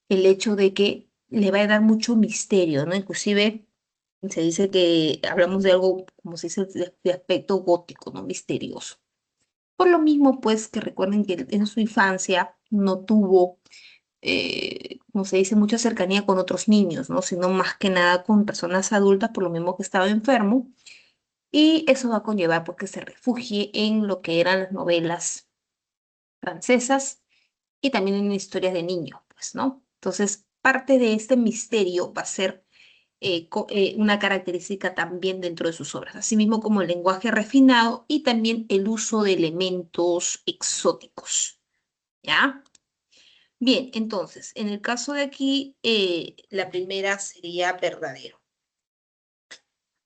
el hecho de que le va a dar mucho misterio, ¿no? Inclusive se dice que hablamos de algo, como se dice, de aspecto gótico, ¿no? Misterioso. Por lo mismo, pues, que recuerden que en su infancia no tuvo, como se dice, mucha cercanía con otros niños, ¿no? Sino más que nada con personas adultas, por lo mismo que estaba enfermo. Y eso va a conllevar porque se refugie en lo que eran las novelas francesas y también en historias de niños, pues, ¿no? Entonces, parte de este misterio va a ser una característica también dentro de sus obras, asimismo como el lenguaje refinado y también el uso de elementos exóticos, ¿ya? Bien, entonces, en el caso de aquí, la primera sería verdadero.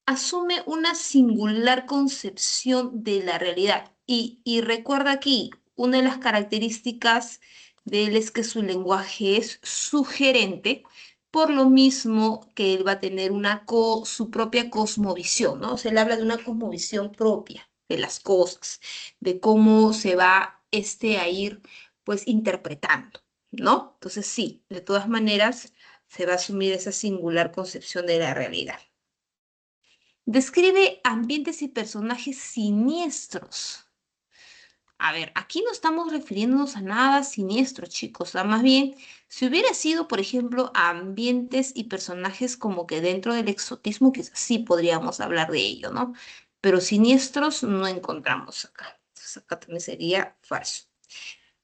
Asume una singular concepción de la realidad. Y recuerda aquí, una de las características de él es que su lenguaje es sugerente, por lo mismo que él va a tener su propia cosmovisión, ¿no? O sea, él habla de una cosmovisión propia de las cosas, de cómo se va a ir, pues, interpretando, ¿no? Entonces, sí, de todas maneras, se va a asumir esa singular concepción de la realidad. Describe ambientes y personajes siniestros. A ver, aquí no estamos refiriéndonos a nada siniestro, chicos. O sea, más bien, si hubiera sido, por ejemplo, a ambientes y personajes como que dentro del exotismo, quizás sí podríamos hablar de ello, ¿no? Pero siniestros no encontramos acá. Entonces, acá también sería falso.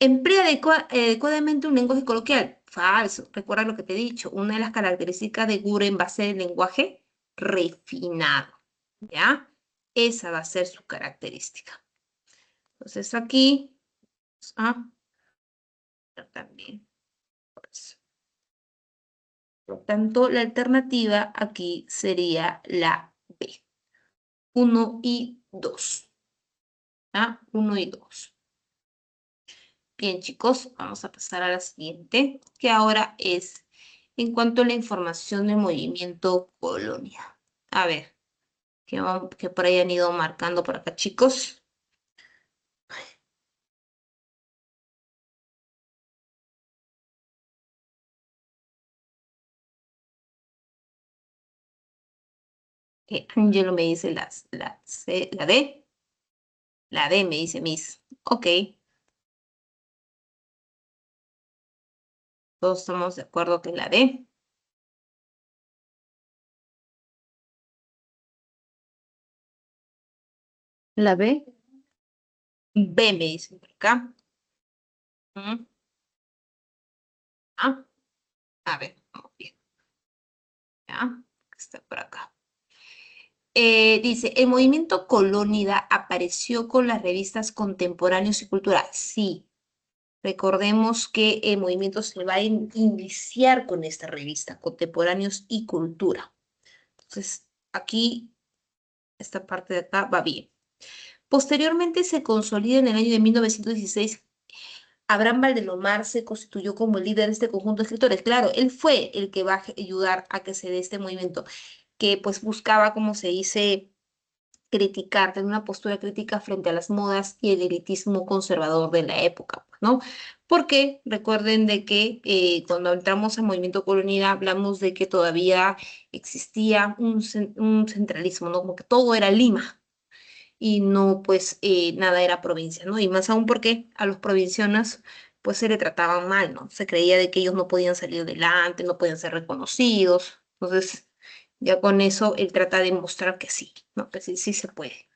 Emplea adecuadamente un lenguaje coloquial. Falso. Recuerda lo que te he dicho. Una de las características de Guren va a ser el lenguaje refinado. ¿Ya? Esa va a ser su característica. Entonces aquí, también. Por lo tanto, la alternativa aquí sería la B. 1 y 2. ¿Ah? 1 y 2. Bien, chicos, vamos a pasar a la siguiente, que ahora es en cuanto a la información del movimiento Colonia. A ver, que por ahí han ido marcando por acá, chicos. Angelo me dice la D. La D me dice Miss. Ok, todos estamos de acuerdo que la D. La B. B me dicen por acá. Ah, a ver, vamos bien. Ya, está por acá. Dice, el movimiento Colónida apareció con las revistas Contemporáneos y Cultura. Sí, recordemos que el movimiento se va a iniciar con esta revista, Contemporáneos y Cultura. Entonces, aquí, esta parte de acá va bien. Posteriormente se consolida en el año de 1916. Abraham Valdelomar se constituyó como el líder de este conjunto de escritores. Claro, él fue el que va a ayudar a que se dé este movimiento, que pues buscaba, como se dice, criticar, tener una postura crítica frente a las modas y el elitismo conservador de la época, pues, ¿no? Porque recuerden de que cuando entramos al movimiento colonial hablamos de que todavía existía un centralismo, ¿no? Como que todo era Lima y no, pues, nada era provincia, ¿no? Y más aún porque a los provincianos, pues, se le trataban mal, ¿no? Se creía de que ellos no podían salir adelante, no podían ser reconocidos. Entonces, ya con eso él trata de mostrar que sí, ¿no? Que sí, sí se puede.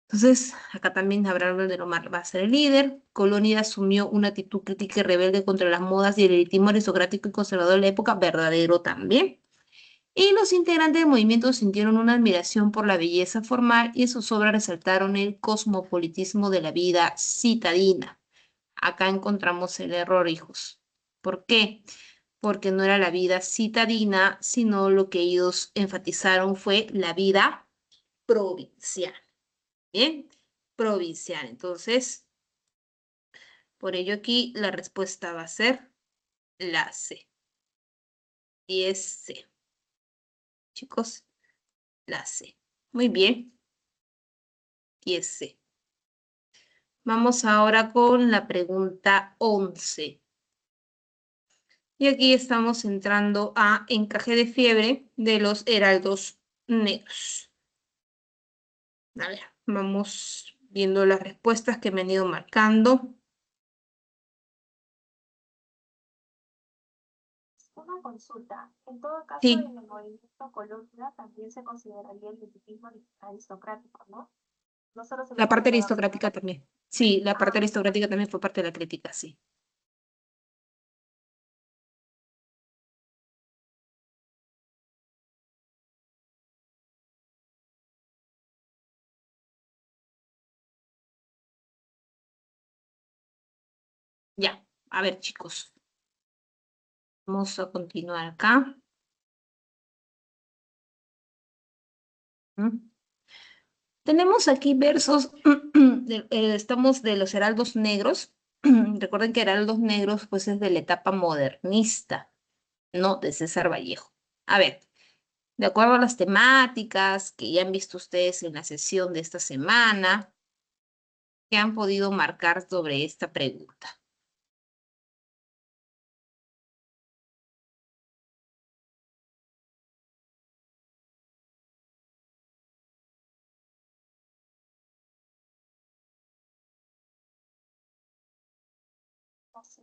Entonces, acá también Abraham de Lomar va a ser el líder. Colónida asumió una actitud crítica y rebelde contra las modas y el elitismo aristocrático y conservador de la época, verdadero también. Y los integrantes del movimiento sintieron una admiración por la belleza formal y en sus obras resaltaron el cosmopolitismo de la vida citadina. Acá encontramos el error, hijos. ¿Por qué? porque no era la vida citadina, sino lo que ellos enfatizaron fue la vida provincial. Bien, provincial. Entonces, por ello aquí la respuesta va a ser la C. 10C. Chicos, la C. Muy bien. 10C. Vamos ahora con la pregunta 11. Y aquí estamos entrando a encaje de fiebre de los heraldos negros. A ver, vamos viendo las respuestas que me han ido marcando. Una consulta. En todo caso, Sí. en el movimiento columna también se consideraría el liderazgo aristocrático, ¿no? No solo se le La parte consideraba aristocrática también. Sí, la parte aristocrática también fue parte de la crítica, sí. Ya, a ver, chicos. Vamos a continuar acá. Tenemos aquí versos, estamos de los heraldos negros. Recuerden que heraldos negros pues es de la etapa modernista, no de César Vallejo. A ver, de acuerdo a las temáticas que ya han visto ustedes en la sesión de esta semana, ¿qué han podido marcar sobre esta pregunta? así.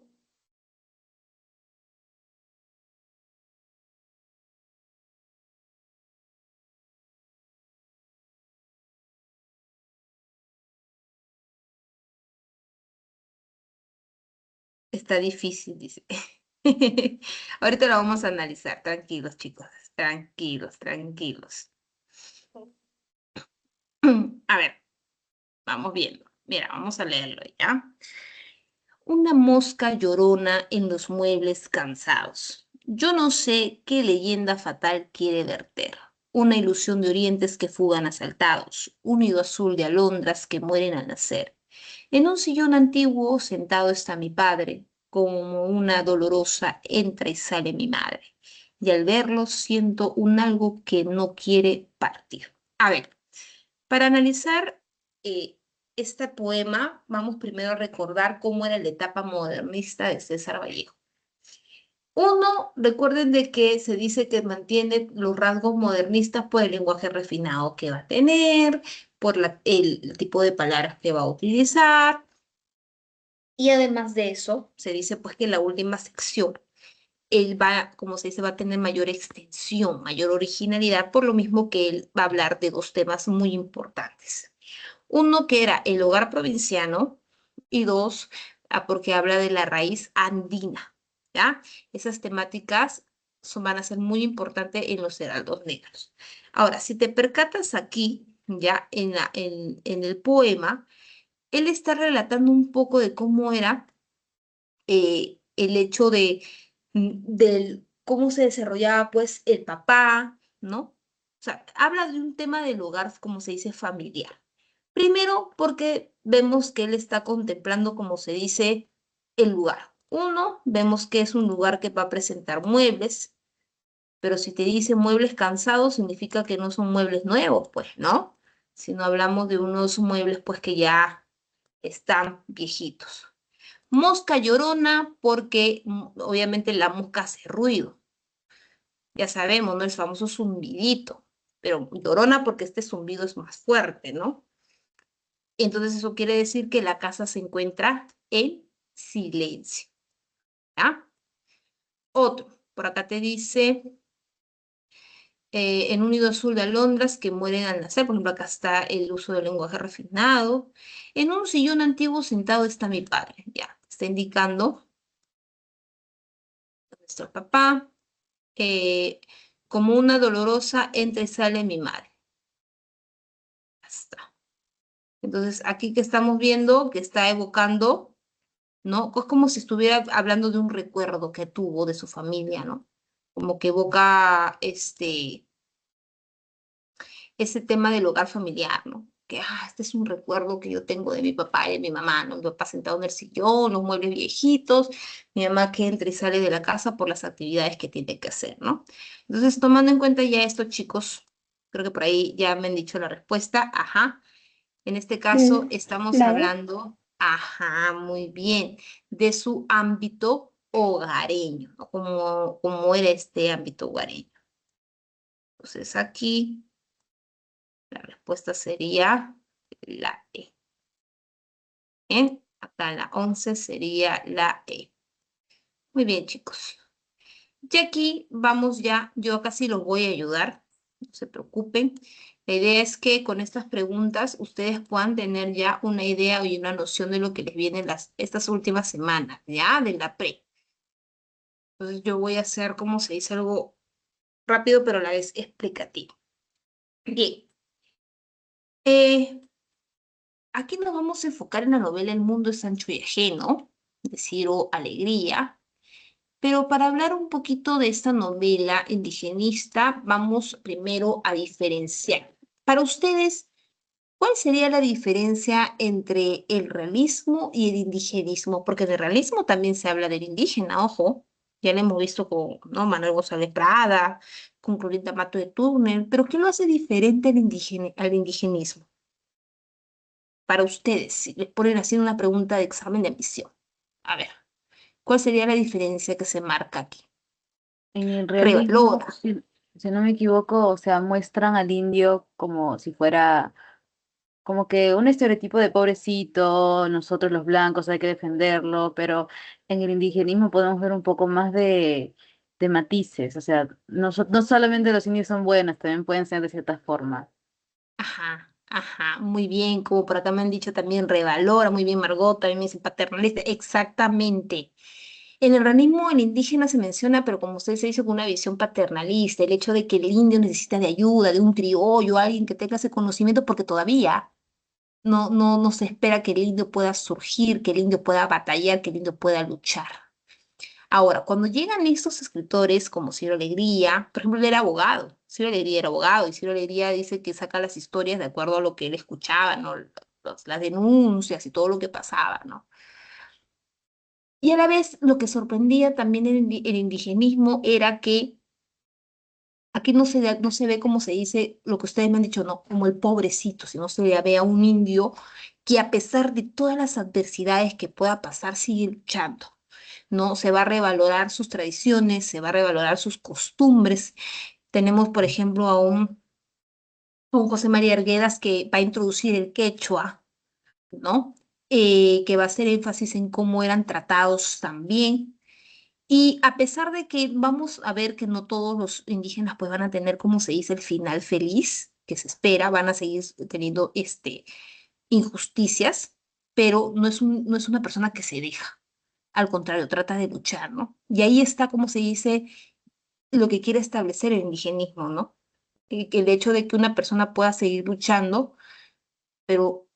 Está difícil, dice. Ahorita lo vamos a analizar. Tranquilos, chicos. Tranquilos, tranquilos. A ver, vamos viendo. Mira, vamos a leerlo ya. Una mosca llorona en los muebles cansados. Yo no sé qué leyenda fatal quiere verter. Una ilusión de orientes que fugan asaltados. Un nido azul de alondras que mueren al nacer. En un sillón antiguo sentado está mi padre. Como una dolorosa entra y sale mi madre. Y al verlo siento un algo que no quiere partir. A ver, para analizar este poema, vamos primero a recordar cómo era la etapa modernista de César Vallejo. Uno, recuerden de que se dice que mantiene los rasgos modernistas por el lenguaje refinado que va a tener, por el tipo de palabras que va a utilizar. Y además de eso, se dice pues que en la última sección él va, como se dice, va a tener mayor extensión, mayor originalidad, por lo mismo que él va a hablar de dos temas muy importantes. Uno que era el hogar provinciano y dos, porque habla de la raíz andina, ¿ya? Esas temáticas van a ser muy importantes en los heraldos negros. Ahora, si te percatas aquí, ya en el poema, él está relatando un poco de cómo era el hecho del cómo se desarrollaba pues el papá, ¿no? O sea, habla de un tema del hogar, como se dice, familiar. Primero, porque vemos que él está contemplando, como se dice, el lugar. Uno, vemos que es un lugar que va a presentar muebles, pero si te dice muebles cansados, significa que no son muebles nuevos, pues, ¿no? Sino hablamos de unos muebles, pues, que ya están viejitos. Mosca llorona, porque obviamente la mosca hace ruido. Ya sabemos, ¿no? El famoso zumbidito, pero llorona porque este zumbido es más fuerte, ¿no? Entonces eso quiere decir que la casa se encuentra en silencio. ¿Ya? Otro, por acá te dice, en un nido azul de alondras que mueren al nacer, por ejemplo, acá está el uso del lenguaje refinado. En un sillón antiguo sentado está mi padre, ya, está indicando nuestro papá, como una dolorosa entra y sale mi madre. Ya está. Entonces, aquí que estamos viendo que está evocando ¿no? Es como si estuviera hablando de un recuerdo que tuvo de su familia, ¿no? Como que evoca ese tema del hogar familiar, ¿no? Que, este es un recuerdo que yo tengo de mi papá y de mi mamá, ¿no? Mi papá sentado en el sillón, los muebles viejitos, mi mamá que entra y sale de la casa por las actividades que tiene que hacer, ¿no? Entonces, tomando en cuenta ya esto, chicos, creo que por ahí ya me han dicho la respuesta, ajá. En este caso, estamos La E. hablando, ajá, muy bien, de su ámbito hogareño, ¿no? Como era este ámbito hogareño. Entonces, aquí la respuesta sería la E. Bien, acá la 11 sería la E. Muy bien, chicos. Y aquí vamos ya, yo casi los voy a ayudar, no se preocupen. La idea es que con estas preguntas ustedes puedan tener ya una idea y una noción de lo que les viene estas últimas semanas, ya, de la pre. Entonces yo voy a hacer, como se dice, algo rápido, pero a la vez explicativo. Bien. Aquí nos vamos a enfocar en la novela El mundo es ancho y ajeno, de Ciro Alegría. Pero para hablar un poquito de esta novela indigenista, vamos primero a diferenciar. Para ustedes, ¿cuál sería la diferencia entre el realismo y el indigenismo? Porque de realismo también se habla del indígena, ojo. Ya lo hemos visto con, ¿no? Manuel González Prada, con Clorinda Mato de Turner, pero ¿qué lo hace diferente al indigenismo? Para ustedes, si les ponen así una pregunta de examen de admisión. A ver, ¿cuál sería la diferencia que se marca aquí? En el realismo, Revalora. si no me equivoco, o sea, muestran al indio como si fuera como que un estereotipo de pobrecito, nosotros los blancos hay que defenderlo, pero en el indigenismo podemos ver un poco más de matices, o sea, no solamente los indios son buenos, también pueden ser de cierta forma. Ajá, ajá, muy bien, como por acá me han dicho también revalora, muy bien Margot, también me dicen paternalista, exactamente. En el ranismo el indígena se menciona, pero como usted se dice, con una visión paternalista, el hecho de que el indio necesita de ayuda, de un criollo, alguien que tenga ese conocimiento, porque todavía no se espera que el indio pueda surgir, que el indio pueda batallar, que el indio pueda luchar. Ahora, cuando llegan estos escritores como Ciro Alegría, por ejemplo, él era abogado, Ciro Alegría era abogado, y Ciro Alegría dice que saca las historias de acuerdo a lo que él escuchaba, ¿no? Las denuncias y todo lo que pasaba, ¿no? Y a la vez, lo que sorprendía también el indigenismo era que aquí no se ve como se dice lo que ustedes me han dicho, no, como el pobrecito, sino se ve a un indio que a pesar de todas las adversidades que pueda pasar, sigue luchando. ¿No? Se va a revalorar sus tradiciones, se va a revalorar sus costumbres. Tenemos, por ejemplo, a un José María Arguedas que va a introducir el quechua, ¿no? Que va a hacer énfasis en cómo eran tratados también. Y a pesar de que vamos a ver que no todos los indígenas pues van a tener, como se dice, el final feliz que se espera, van a seguir teniendo injusticias, pero no es una persona que se deja. Al contrario, trata de luchar, ¿no? Y ahí está, como se dice, lo que quiere establecer el indigenismo, ¿no? Que el hecho de que una persona pueda seguir luchando, pero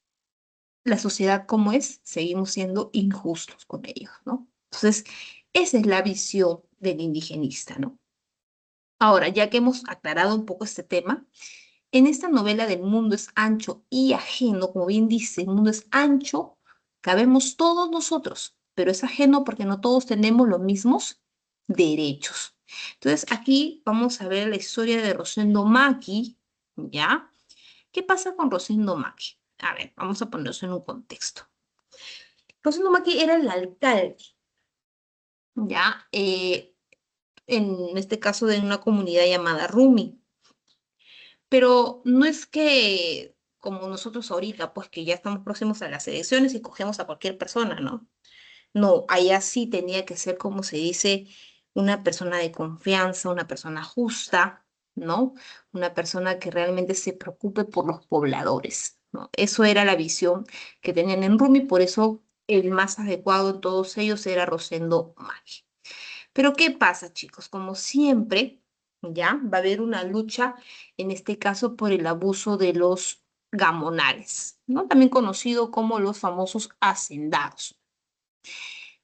la sociedad como es, seguimos siendo injustos con ellos, ¿no? Entonces, esa es la visión del indigenista, ¿no? Ahora, ya que hemos aclarado un poco este tema, en esta novela del mundo es ancho y ajeno, como bien dice, el mundo es ancho, cabemos todos nosotros, pero es ajeno porque no todos tenemos los mismos derechos. Entonces, aquí vamos a ver la historia de Rosendo Maki, ¿ya? ¿Qué pasa con Rosendo Maki? A ver, vamos a ponernos en un contexto. Rosendo Maki era el alcalde, ¿ya? En este caso de una comunidad llamada Rumi. Pero no es que como nosotros ahorita, pues que ya estamos próximos a las elecciones y cogemos a cualquier persona, ¿no? No, allá sí tenía que ser, como se dice, una persona de confianza, una persona justa, ¿no? Una persona que realmente se preocupe por los pobladores, ¿no? Eso era la visión que tenían en Rumi, por eso el más adecuado en todos ellos era Rosendo Maggi. Pero ¿qué pasa, chicos? Como siempre, ¿ya? Va a haber una lucha, en este caso, por el abuso de los gamonales, ¿no? También conocido como los famosos hacendados.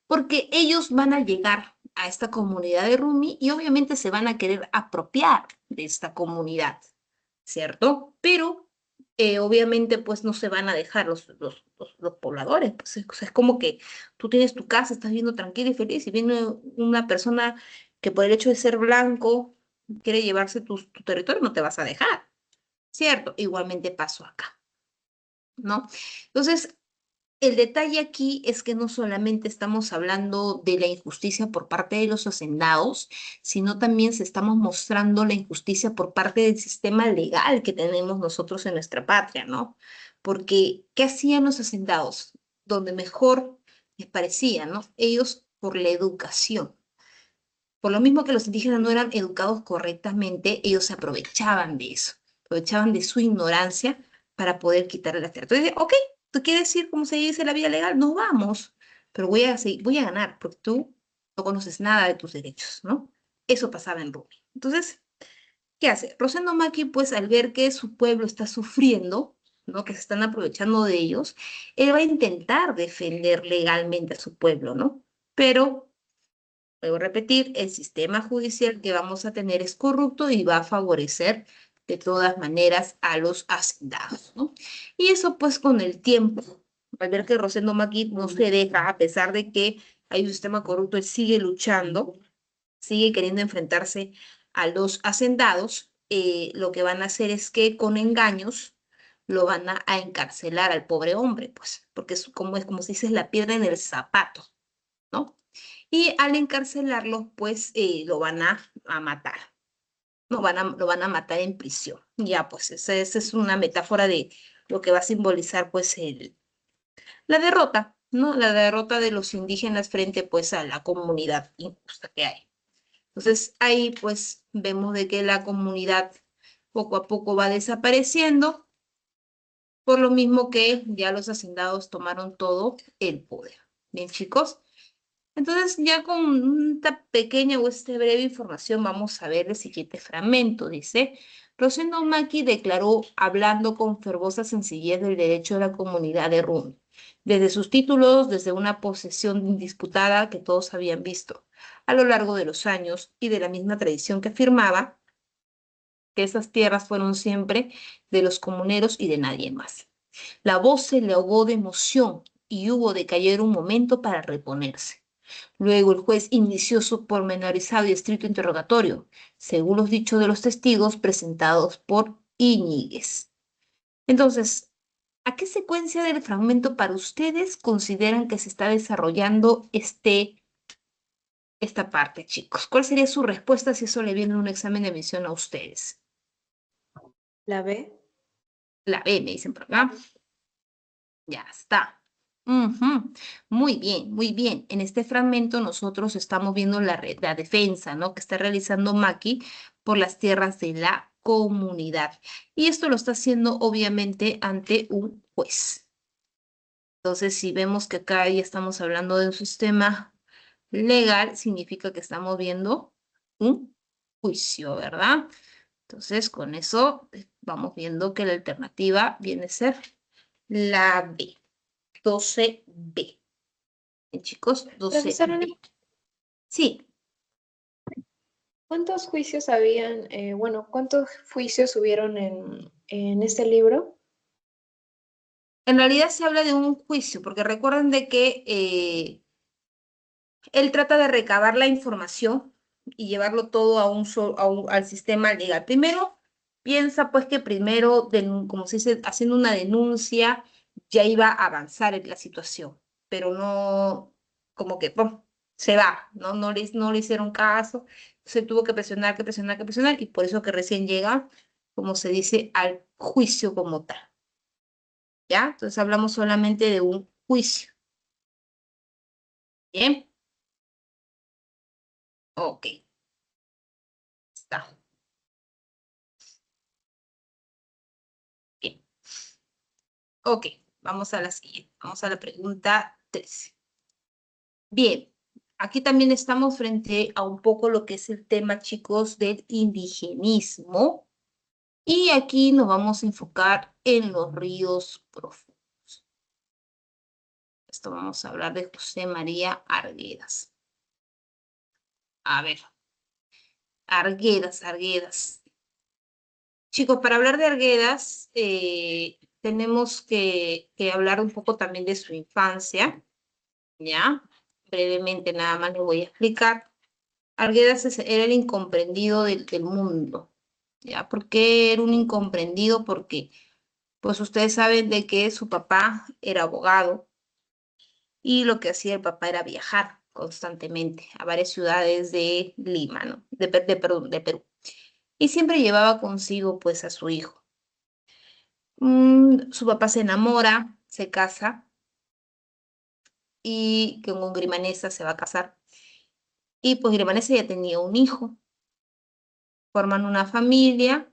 porque ellos van a llegar a esta comunidad de Rumi y obviamente se van a querer apropiar de esta comunidad, ¿cierto? Pero obviamente pues no se van a dejar los pobladores, pues o sea, es como que tú tienes tu casa, estás viviendo tranquila y feliz y viene una persona que por el hecho de ser blanco quiere llevarse tu territorio, no te vas a dejar, ¿cierto? Igualmente pasó acá, ¿no? Entonces, el detalle aquí es que no solamente estamos hablando de la injusticia por parte de los hacendados, sino también se estamos mostrando la injusticia por parte del sistema legal que tenemos nosotros en nuestra patria, ¿no? Porque, ¿qué hacían los hacendados? Donde mejor les parecía, ¿no? Ellos por la educación. Por lo mismo que los indígenas no eran educados correctamente, ellos se aprovechaban de eso, aprovechaban de su ignorancia para poder quitarle la tierra. Entonces, ok, tú quieres decir cómo se dice la vía legal, no vamos, pero voy a ganar porque tú no conoces nada de tus derechos, ¿no? Eso pasaba en Rumi. Entonces, ¿qué hace? Rosendo Maki, pues al ver que su pueblo está sufriendo, ¿no? Que se están aprovechando de ellos, él va a intentar defender legalmente a su pueblo, ¿no? Pero vuelvo a repetir, el sistema judicial que vamos a tener es corrupto y va a favorecer de todas maneras a los hacendados, ¿no? Y eso pues con el tiempo, al ver que Rosendo Maqui no se deja, a pesar de que hay un sistema corrupto, él sigue luchando, sigue queriendo enfrentarse a los hacendados, lo que van a hacer es que con engaños lo van a encarcelar al pobre hombre, pues, porque es como se dice, es la piedra en el zapato, ¿no? Y al encarcelarlo, pues lo van a matar, lo van a matar en prisión. Ya, pues esa es una metáfora de lo que va a simbolizar, pues, la derrota, ¿no? La derrota de los indígenas frente, pues, a la comunidad injusta que hay. Entonces, ahí, pues, vemos de que la comunidad poco a poco va desapareciendo, por lo mismo que ya los hacendados tomaron todo el poder. Bien, chicos. Entonces, ya con esta pequeña o esta breve información, vamos a ver el siguiente fragmento. Dice, Rosendo Maki declaró, hablando con fervosa sencillez del derecho de la comunidad de Rumi, desde sus títulos, desde una posesión indisputada que todos habían visto a lo largo de los años y de la misma tradición que afirmaba que esas tierras fueron siempre de los comuneros y de nadie más. La voz se le ahogó de emoción y hubo de callar un momento para reponerse. Luego el juez inició su pormenorizado y estricto interrogatorio, según los dichos de los testigos presentados por Iñiguez. Entonces, ¿a qué secuencia del fragmento para ustedes consideran que se está desarrollando esta parte, chicos? ¿Cuál sería su respuesta si eso le viene en un examen de admisión a ustedes? La B. La B, me dicen por acá. Ya está. Ujú. Muy bien, muy bien. En este fragmento nosotros estamos viendo la defensa, ¿no? Que está realizando Maki por las tierras de la comunidad. Y esto lo está haciendo obviamente ante un juez. Entonces, si vemos que acá ya estamos hablando de un sistema legal, significa que estamos viendo un juicio, ¿verdad? Entonces, con eso vamos viendo que la alternativa viene a ser la B. 12B. Bien, chicos, Profesora, 12B. Sí, ¿cuántos juicios habían, cuántos juicios hubieron en este libro? en realidad se habla de un juicio, porque recuerden de que él trata de recabar la información y llevarlo todo al sistema legal. Primero, piensa pues que primero, como se dice, haciendo una denuncia, ya iba a avanzar en la situación, pero no, como que ¡pum! Se va, ¿no? No le hicieron caso, se tuvo que presionar, que presionar, que presionar, y por eso que recién llega, como se dice, al juicio como tal, ¿ya? Entonces hablamos solamente de un juicio, ¿bien? Ok, está. Bien. Ok, vamos a la siguiente. Vamos a la pregunta 13. Bien, aquí también estamos frente a un poco lo que es el tema, chicos, del indigenismo. Y aquí nos vamos a enfocar en los ríos profundos. esto, vamos a hablar de José María Arguedas. A ver, Arguedas. Chicos, para hablar de Arguedas, tenemos que hablar un poco también de su infancia, ¿ya? Brevemente nada más les voy a explicar. Arguedas era el incomprendido del mundo, ¿ya? ¿Por qué era un incomprendido? Porque, pues ustedes saben de que su papá era abogado y lo que hacía el papá era viajar constantemente a varias ciudades de Lima, ¿no? Perdón, de Perú. Y siempre llevaba consigo, pues, a su hijo. Su papá se enamora, se casa y con Grimanesa se va a casar. Y pues Grimanesa ya tenía un hijo, forman una familia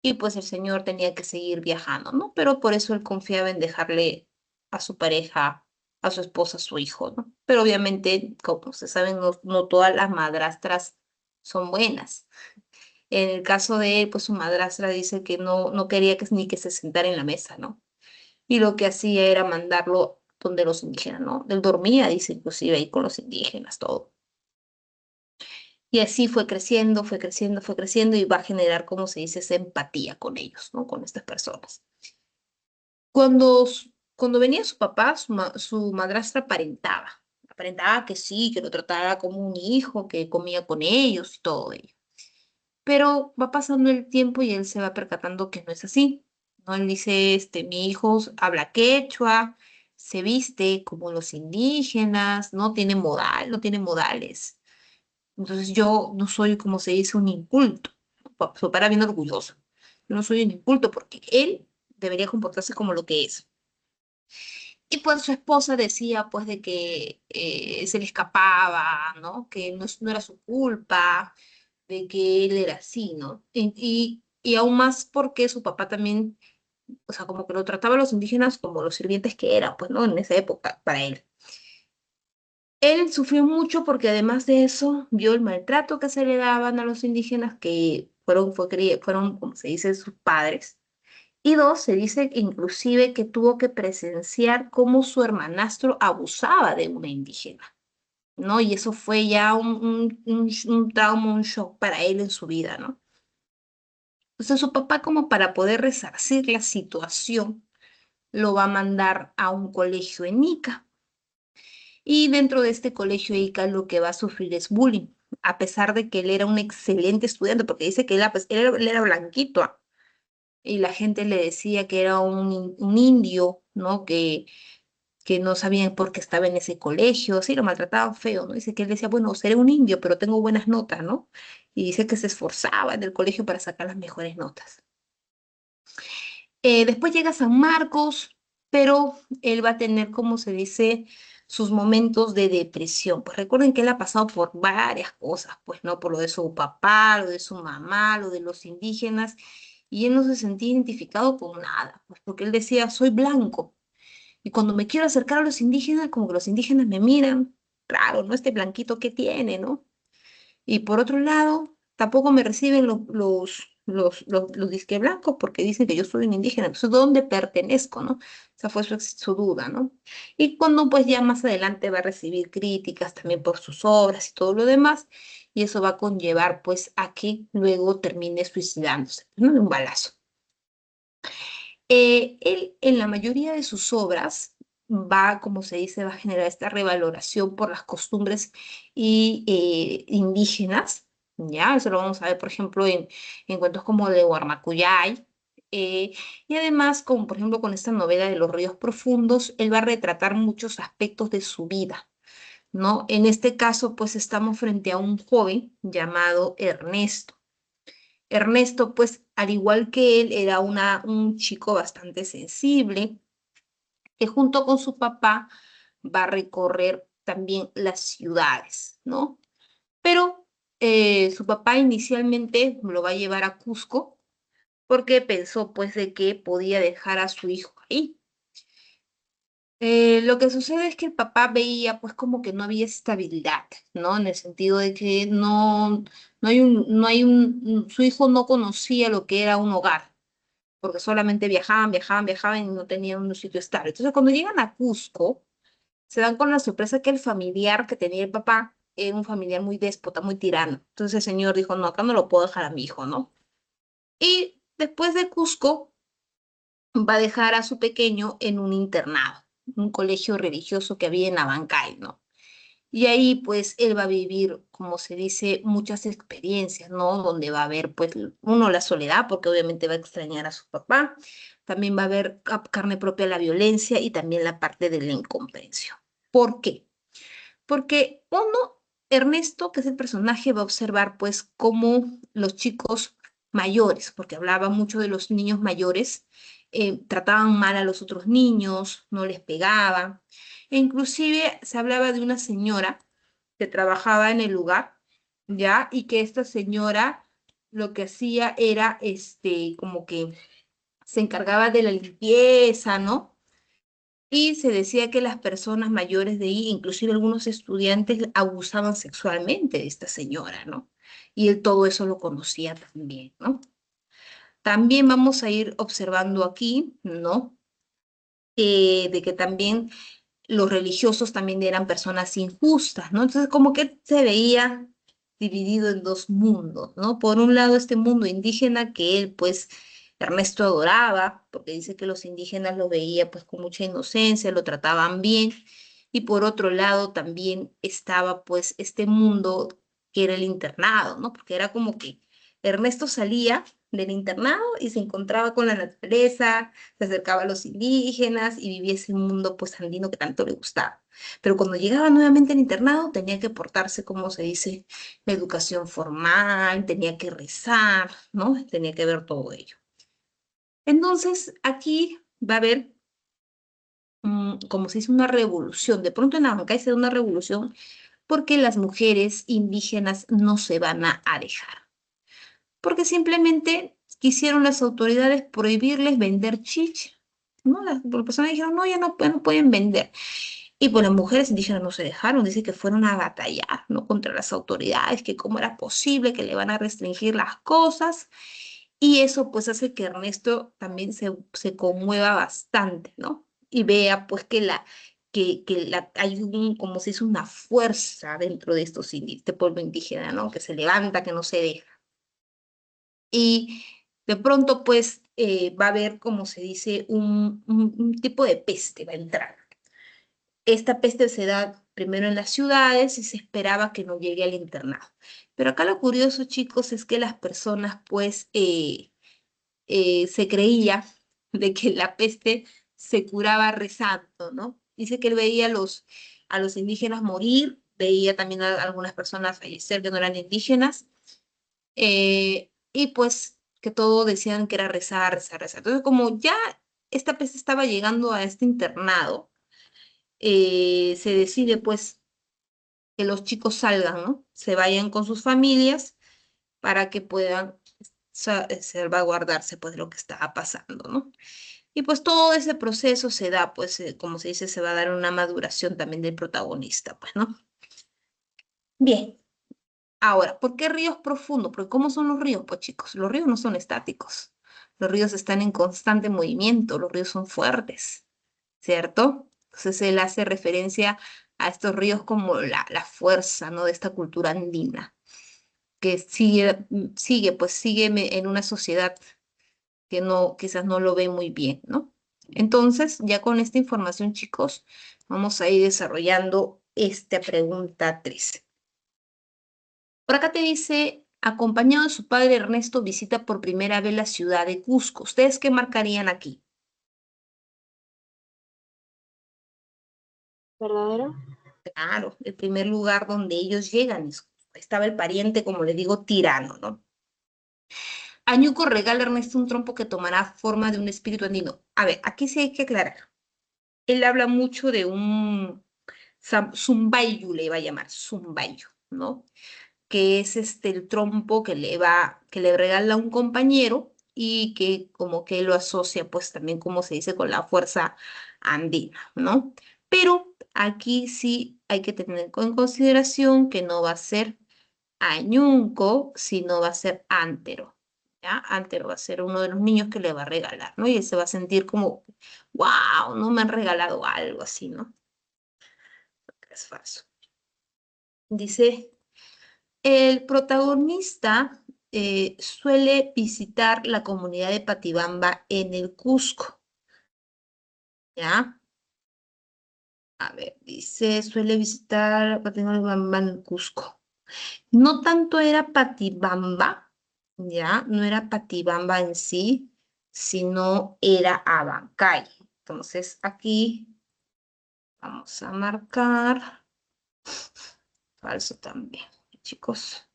y pues el señor tenía que seguir viajando, ¿no? Pero por eso él confiaba en dejarle a su pareja, a su esposa, a su hijo, ¿no? Pero obviamente, como se saben, no todas las madrastras son buenas. En el caso de él, pues su madrastra dice que no quería ni que se sentara en la mesa, ¿no? Y lo que hacía era mandarlo donde los indígenas, ¿no? Él dormía, dice, inclusive ahí con los indígenas, todo. Y así fue creciendo y va a generar, como se dice, esa empatía con ellos, ¿no? Con estas personas. Cuando venía su papá, su madrastra aparentaba que sí, que lo trataba como un hijo, que comía con ellos y todo ello. Pero va pasando el tiempo y él se va percatando que no es así, ¿no? Él dice, mi hijo habla quechua, se viste como los indígenas, no tiene modal, no tiene modales. Entonces yo no soy, como se dice, un inculto. Su papá era bien orgulloso. Yo no soy un inculto porque él debería comportarse como lo que es. Y pues su esposa decía pues de que se le escapaba, ¿no? Que no era su culpa, de que él era así, ¿no? Y aún más porque su papá también, o sea, como que lo trataba a los indígenas como los sirvientes que eran, pues, ¿no? En esa época, para él. Él sufrió mucho porque además de eso vio el maltrato que se le daban a los indígenas que fueron, como se dice, sus padres. Y dos, se dice inclusive que tuvo que presenciar cómo su hermanastro abusaba de una indígena, ¿no? Y eso fue ya un trauma, un shock para él en su vida, ¿no? Entonces su papá, como para poder resarcir la situación, lo va a mandar a un colegio en Ica. Y dentro de este colegio Ica lo que va a sufrir es bullying, a pesar de que él era un excelente estudiante, porque dice que él era blanquito, ¿ah? Y la gente le decía que era un indio, ¿no? Que no sabían por qué estaba en ese colegio, sí, lo maltrataban feo, ¿no? Dice que él decía, bueno, seré un indio, pero tengo buenas notas, ¿no? Y dice que se esforzaba en el colegio para sacar las mejores notas. Después llega San Marcos, pero él va a tener, como se dice, sus momentos de depresión. Pues recuerden que él ha pasado por varias cosas, pues, ¿no? Por lo de su papá, lo de su mamá, lo de los indígenas, y él no se sentía identificado con nada, pues porque él decía, soy blanco, y cuando me quiero acercar a los indígenas, como que los indígenas me miran, claro, ¿no? Este blanquito que tiene, ¿no? Y por otro lado, tampoco me reciben los disque blancos porque dicen que yo soy un indígena. Entonces, ¿dónde pertenezco, no? Esa fue su duda, ¿no? Y cuando pues ya más adelante va a recibir críticas también por sus obras y todo lo demás, y eso va a conllevar pues a que luego termine suicidándose, ¿no? De un balazo. Él en la mayoría de sus obras va, como se dice, va a generar esta revaloración por las costumbres indígenas, ¿ya? Eso lo vamos a ver, por ejemplo, en cuentos como de Guarmacuyay. Y además, como por ejemplo con esta novela de Los Ríos Profundos, él va a retratar muchos aspectos de su vida, ¿no? En este caso, pues estamos frente a un joven llamado Ernesto. Ernesto, pues, al igual que él, era un chico bastante sensible, que junto con su papá va a recorrer también las ciudades, ¿no? Pero su papá inicialmente lo va a llevar a Cusco porque pensó, pues, de que podía dejar a su hijo ahí. Lo que sucede es que el papá veía pues como que no había estabilidad, ¿no? En el sentido de que su hijo no conocía lo que era un hogar, porque solamente viajaban y no tenían un sitio estable. Entonces cuando llegan a Cusco, se dan con la sorpresa que el familiar que tenía el papá era un familiar muy déspota, muy tirano. Entonces el señor dijo, no, acá no lo puedo dejar a mi hijo, ¿no? Y después de Cusco, va a dejar a su pequeño en un internado, un colegio religioso que había en Abancay, ¿no? Y ahí pues él va a vivir, como se dice, muchas experiencias, ¿no? Donde va a haber pues uno la soledad, porque obviamente va a extrañar a su papá, también va a haber carne propia la violencia y también la parte de la incomprensión. ¿Por qué? Porque uno, Ernesto, que es el personaje, va a observar pues cómo los chicos mayores, porque hablaba mucho de los niños mayores, trataban mal a los otros niños, no les pegaban. E inclusive se hablaba de una señora que trabajaba en el lugar, ¿ya? Y que esta señora lo que hacía era, como que se encargaba de la limpieza, ¿no? Y se decía que las personas mayores de ahí, inclusive algunos estudiantes, abusaban sexualmente de esta señora, ¿no? Y él todo eso lo conocía también, ¿no? También vamos a ir observando aquí, ¿no? De que también los religiosos también eran personas injustas, ¿no? Entonces, como que se veía dividido en dos mundos, ¿no? Por un lado, este mundo indígena que él, pues, Ernesto adoraba, porque dice que los indígenas lo veía, pues, con mucha inocencia, lo trataban bien, y por otro lado también estaba, pues, este mundo que era el internado, ¿no? Porque era como que Ernesto salía del internado y se encontraba con la naturaleza, se acercaba a los indígenas y vivía ese mundo pues andino que tanto le gustaba. Pero cuando llegaba nuevamente al internado tenía que portarse, como se dice, la educación formal, tenía que rezar, ¿no? Tenía que ver todo ello. Entonces aquí va a haber, como se dice, una revolución. De pronto en Abancay se da una revolución porque las mujeres indígenas no se van a dejar. Porque simplemente quisieron las autoridades prohibirles vender chicha, ¿no? Las personas dijeron, no, ya no pueden vender. Y pues las mujeres indígenas no se dejaron, dice que fueron a batallar, ¿no? Contra las autoridades, que cómo era posible que le van a restringir las cosas. Y eso pues hace que Ernesto también se conmueva bastante, ¿no? Y vea pues hay como se dice, una fuerza dentro de estos este pueblo indígena, ¿no? Que se levanta, que no se deja. Y de pronto, pues, va a haber, como se dice, un tipo de peste va a entrar. Esta peste se da primero en las ciudades y se esperaba que no llegue al internado. Pero acá lo curioso, chicos, es que las personas, pues, se creía de que la peste se curaba rezando, ¿no? Dice que él veía a los indígenas morir, veía también a algunas personas fallecer que no eran indígenas, y pues que todo decían que era rezar, rezar, rezar. Entonces, como ya esta peste estaba llegando a este internado, se decide pues que los chicos salgan, ¿no? Se vayan con sus familias para que puedan salvaguardarse pues de lo que estaba pasando, ¿no? Y pues todo ese proceso se da, pues, como se dice, se va a dar una maduración también del protagonista, pues, ¿no? Bien. Ahora, ¿por qué ríos profundos? Porque ¿cómo son los ríos? Pues chicos, los ríos no son estáticos. Los ríos están en constante movimiento, los ríos son fuertes, ¿cierto? Entonces él hace referencia a estos ríos como la fuerza, ¿no? De esta cultura andina, que sigue en una sociedad que no, quizás no lo ve muy bien, ¿no? Entonces, ya con esta información, chicos, vamos a ir desarrollando esta pregunta 3. Por acá te dice, acompañado de su padre Ernesto, visita por primera vez la ciudad de Cusco. ¿Ustedes qué marcarían aquí? ¿Verdadero? Claro, el primer lugar donde ellos llegan es Cusco. Estaba el pariente, como le digo, tirano, ¿no? Añuco regala a Ernesto un trompo que tomará forma de un espíritu andino. A ver, aquí sí hay que aclarar. Él habla mucho de un zumbayu, le va a llamar, zumbayu, ¿no? Que es el trompo que le regala un compañero y que como que lo asocia pues también como se dice con la fuerza andina, ¿no? Pero aquí sí hay que tener en consideración que no va a ser Añunco, sino va a ser Antero, ¿ya? Antero va a ser uno de los niños que le va a regalar, ¿no? Y él se va a sentir como, wow, no me han regalado algo así, ¿no? Es falso. Dice, el protagonista suele visitar la comunidad de Patibamba en el Cusco. ¿Ya? A ver, dice, suele visitar Patibamba en el Cusco. No tanto era Patibamba, ¿ya? No era Patibamba en sí, sino era Abancay. Entonces, aquí vamos a marcar falso también, chicos.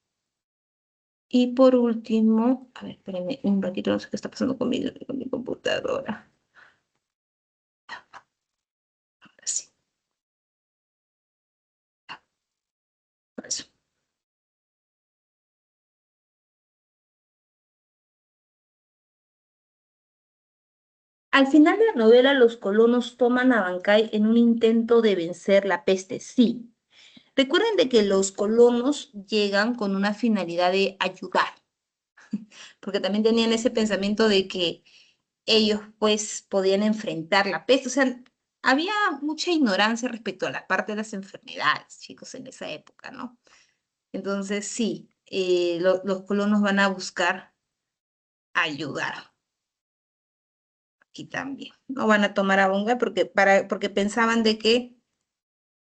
Y por último, a ver, espérenme un ratito, no sé qué está pasando con mi computadora. Ahora sí, falso. Al final de la novela, los colonos toman a Abancay en un intento de vencer la peste. Sí. Recuerden de que los colonos llegan con una finalidad de ayudar, porque también tenían ese pensamiento de que ellos pues podían enfrentar la peste. O sea, había mucha ignorancia respecto a la parte de las enfermedades, chicos, en esa época, ¿no? Entonces, sí, los colonos van a buscar ayudar aquí también. No van a tomar a Bonga porque pensaban de que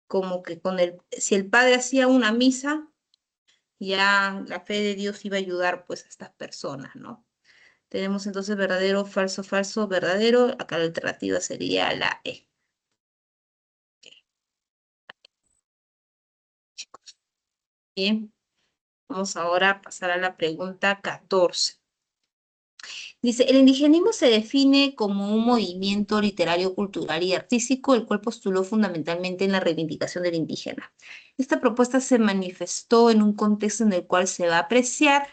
como que si el padre hacía una misa, ya la fe de Dios iba a ayudar pues a estas personas, ¿no? Tenemos entonces verdadero, falso, falso, verdadero. Acá la alternativa sería la E. Chicos. Bien, vamos ahora a pasar a la pregunta 14. Dice, el indigenismo se define como un movimiento literario, cultural y artístico, el cual postuló fundamentalmente en la reivindicación del indígena. Esta propuesta se manifestó en un contexto en el cual se va a apreciar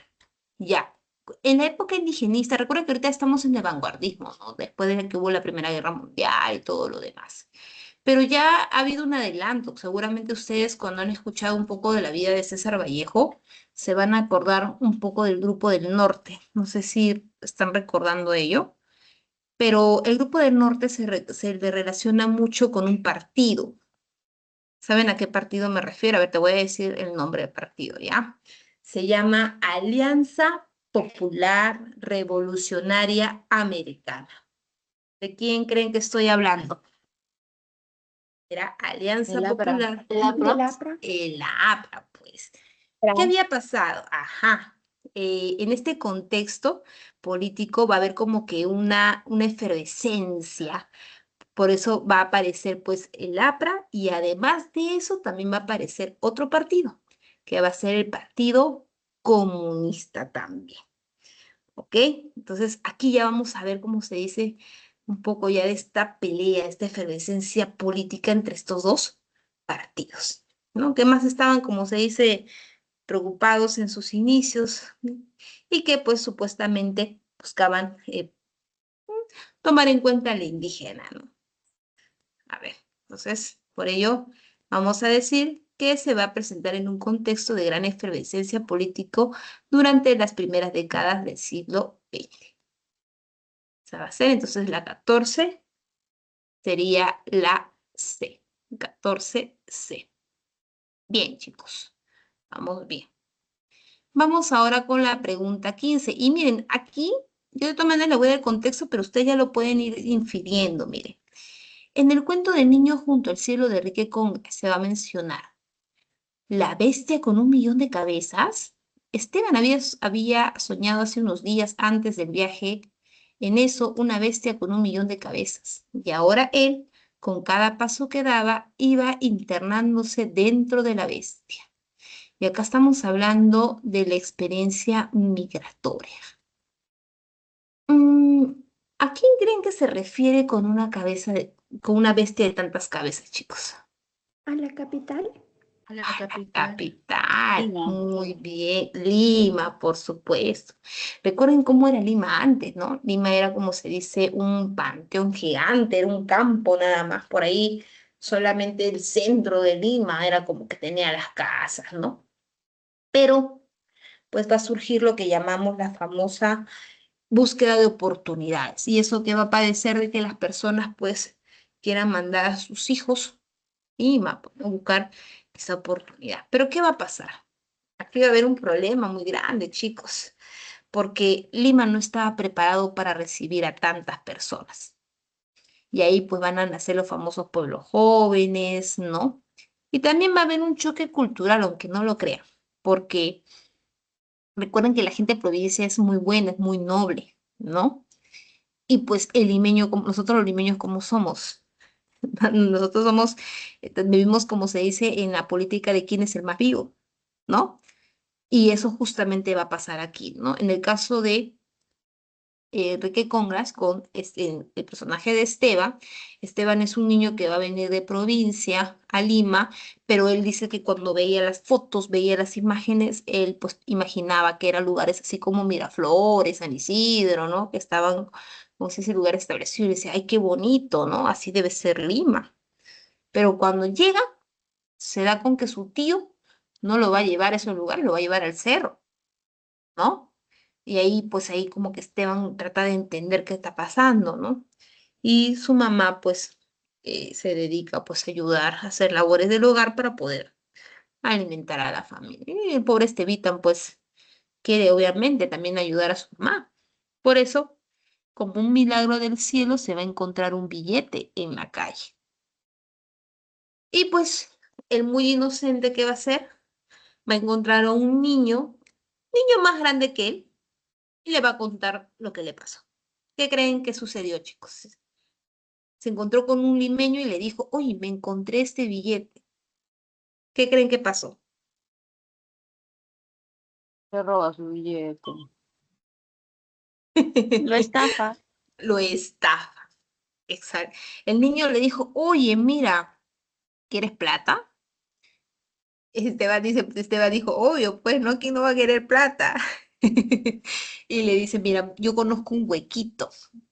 ya. En la época indigenista, recuerda que ahorita estamos en el vanguardismo, ¿no? Después de que hubo la Primera Guerra Mundial y todo lo demás. Pero ya ha habido un adelanto. Seguramente ustedes cuando han escuchado un poco de la vida de César Vallejo, se van a acordar un poco del Grupo del Norte. No sé si están recordando ello, pero el Grupo del Norte se le relaciona mucho con un partido. ¿Saben a qué partido me refiero? A ver, te voy a decir el nombre del partido, ¿ya? Se llama Alianza Popular Revolucionaria Americana. ¿De quién creen que estoy hablando? Era Alianza El APRA. Popular. ¿El APRA? El APRA, pues. ¿Qué había pasado? Ajá. En este contexto político va a haber como que una efervescencia. Por eso va a aparecer pues el APRA y además de eso también va a aparecer otro partido, que va a ser el Partido Comunista también. ¿Ok? Entonces aquí ya vamos a ver cómo se dice un poco ya de esta pelea, esta efervescencia política entre estos dos partidos, ¿no? Que más estaban, como se dice, preocupados en sus inicios, ¿no? Y que pues supuestamente buscaban tomar en cuenta al indígena, ¿no? A ver, entonces, por ello, vamos a decir que se va a presentar en un contexto de gran efervescencia político durante las primeras décadas del siglo XX. Esa va a ser, entonces, la 14 sería la C. 14C. Bien, chicos, vamos bien. Vamos ahora con la pregunta 15. Y miren, aquí yo de todas maneras le voy a dar el contexto, pero ustedes ya lo pueden ir infiriendo, miren. En el cuento de Niño junto al cielo de Enrique Conga se va a mencionar la bestia con 1 millón de cabezas. Esteban había soñado hace unos días antes del viaje en eso, una bestia con 1 millón de cabezas. Y ahora él, con cada paso que daba, iba internándose dentro de la bestia. Y acá estamos hablando de la experiencia migratoria. Mm, ¿A quién creen que se refiere con con una bestia de tantas cabezas, chicos? ¿A la capital? A la A la capital. capital, Lima. muy bien. Lima, por supuesto. Recuerden cómo era Lima antes, ¿no? Lima era, como se dice, un panteón gigante, era un campo nada más. Por ahí solamente el centro de Lima era como que tenía las casas, ¿no? Pero pues va a surgir lo que llamamos la famosa búsqueda de oportunidades. Y eso que va a padecer de que las personas pues quieran mandar a sus hijos Lima, pues, ¿no? Buscar esa oportunidad. Pero ¿qué va a pasar? Aquí va a haber un problema muy grande, chicos, porque Lima no estaba preparado para recibir a tantas personas. Y ahí pues van a nacer los famosos pueblos jóvenes, ¿no? Y también va a haber un choque cultural, aunque no lo crean, porque recuerden que la gente de provincia es muy buena, es muy noble, ¿no? Y pues el limeño, como nosotros los limeños, ¿cómo somos? Nosotros somos, vivimos como se dice en la política de quién es el más vivo, ¿no? Y eso justamente va a pasar aquí, ¿no? En el caso de Enrique Congas con el personaje de Esteban. Esteban es un niño que va a venir de provincia a Lima, pero él dice que cuando veía las fotos, veía las imágenes, él pues imaginaba que eran lugares así como Miraflores, San Isidro, ¿no? Que estaban, como se dice, lugares establecidos. Y decía, ay, qué bonito, ¿no? Así debe ser Lima. Pero cuando llega, se da con que su tío no lo va a llevar a esos lugares, lo va a llevar al cerro, ¿no? Y ahí, pues ahí como que Esteban trata de entender qué está pasando, ¿no? Y su mamá, pues, se dedica, pues, a ayudar a hacer labores del hogar para poder alimentar a la familia. Y el pobre Estevitan, pues, quiere obviamente también ayudar a su mamá. Por eso, como un milagro del cielo, se va a encontrar un billete en la calle. Y pues, el muy inocente que va a hacer, va a encontrar a un niño más grande que él, y le va a contar lo que le pasó. ¿Qué creen que sucedió, chicos? Se encontró con un limeño y le dijo, oye, me encontré este billete. ¿Qué creen que pasó? Se roba su billete. Lo estafa. Lo estafa. Exacto. El niño le dijo, oye, mira, ¿quieres plata? Esteban dijo, obvio, pues, ¿no? ¿Quién no va a querer plata? Y le dice, mira, yo conozco un huequito.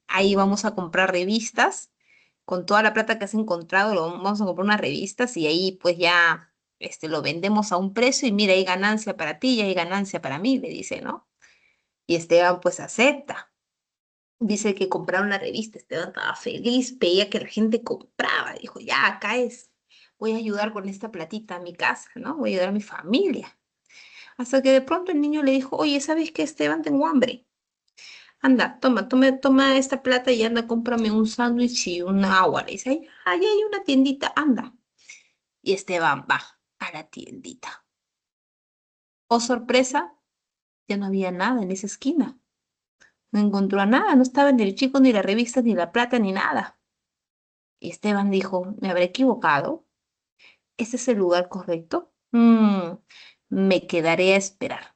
Ahí vamos a comprar revistas. Con toda la plata que has encontrado, vamos a comprar unas revistas y ahí pues ya lo vendemos a un precio y mira, hay ganancia para ti y hay ganancia para mí, le dice, ¿no? Y Esteban pues acepta. Dice que compraron la revista, Esteban estaba feliz, veía que la gente compraba, dijo, ya, acá es, voy a ayudar con esta platita a mi casa, ¿no? Voy a ayudar a mi familia. Hasta que de pronto el niño le dijo, oye, ¿sabes qué, Esteban? Tengo hambre. Anda, toma esta plata y anda, cómprame un sándwich y un agua. Le dice, ahí hay una tiendita, anda. Y Esteban va a la tiendita. Oh, sorpresa, ya no había nada en esa esquina. No encontró a nada, no estaba ni el chico, ni la revista, ni la plata, ni nada. Y Esteban dijo, ¿me habré equivocado? ¿Ese es el lugar correcto? Me quedaré a esperar.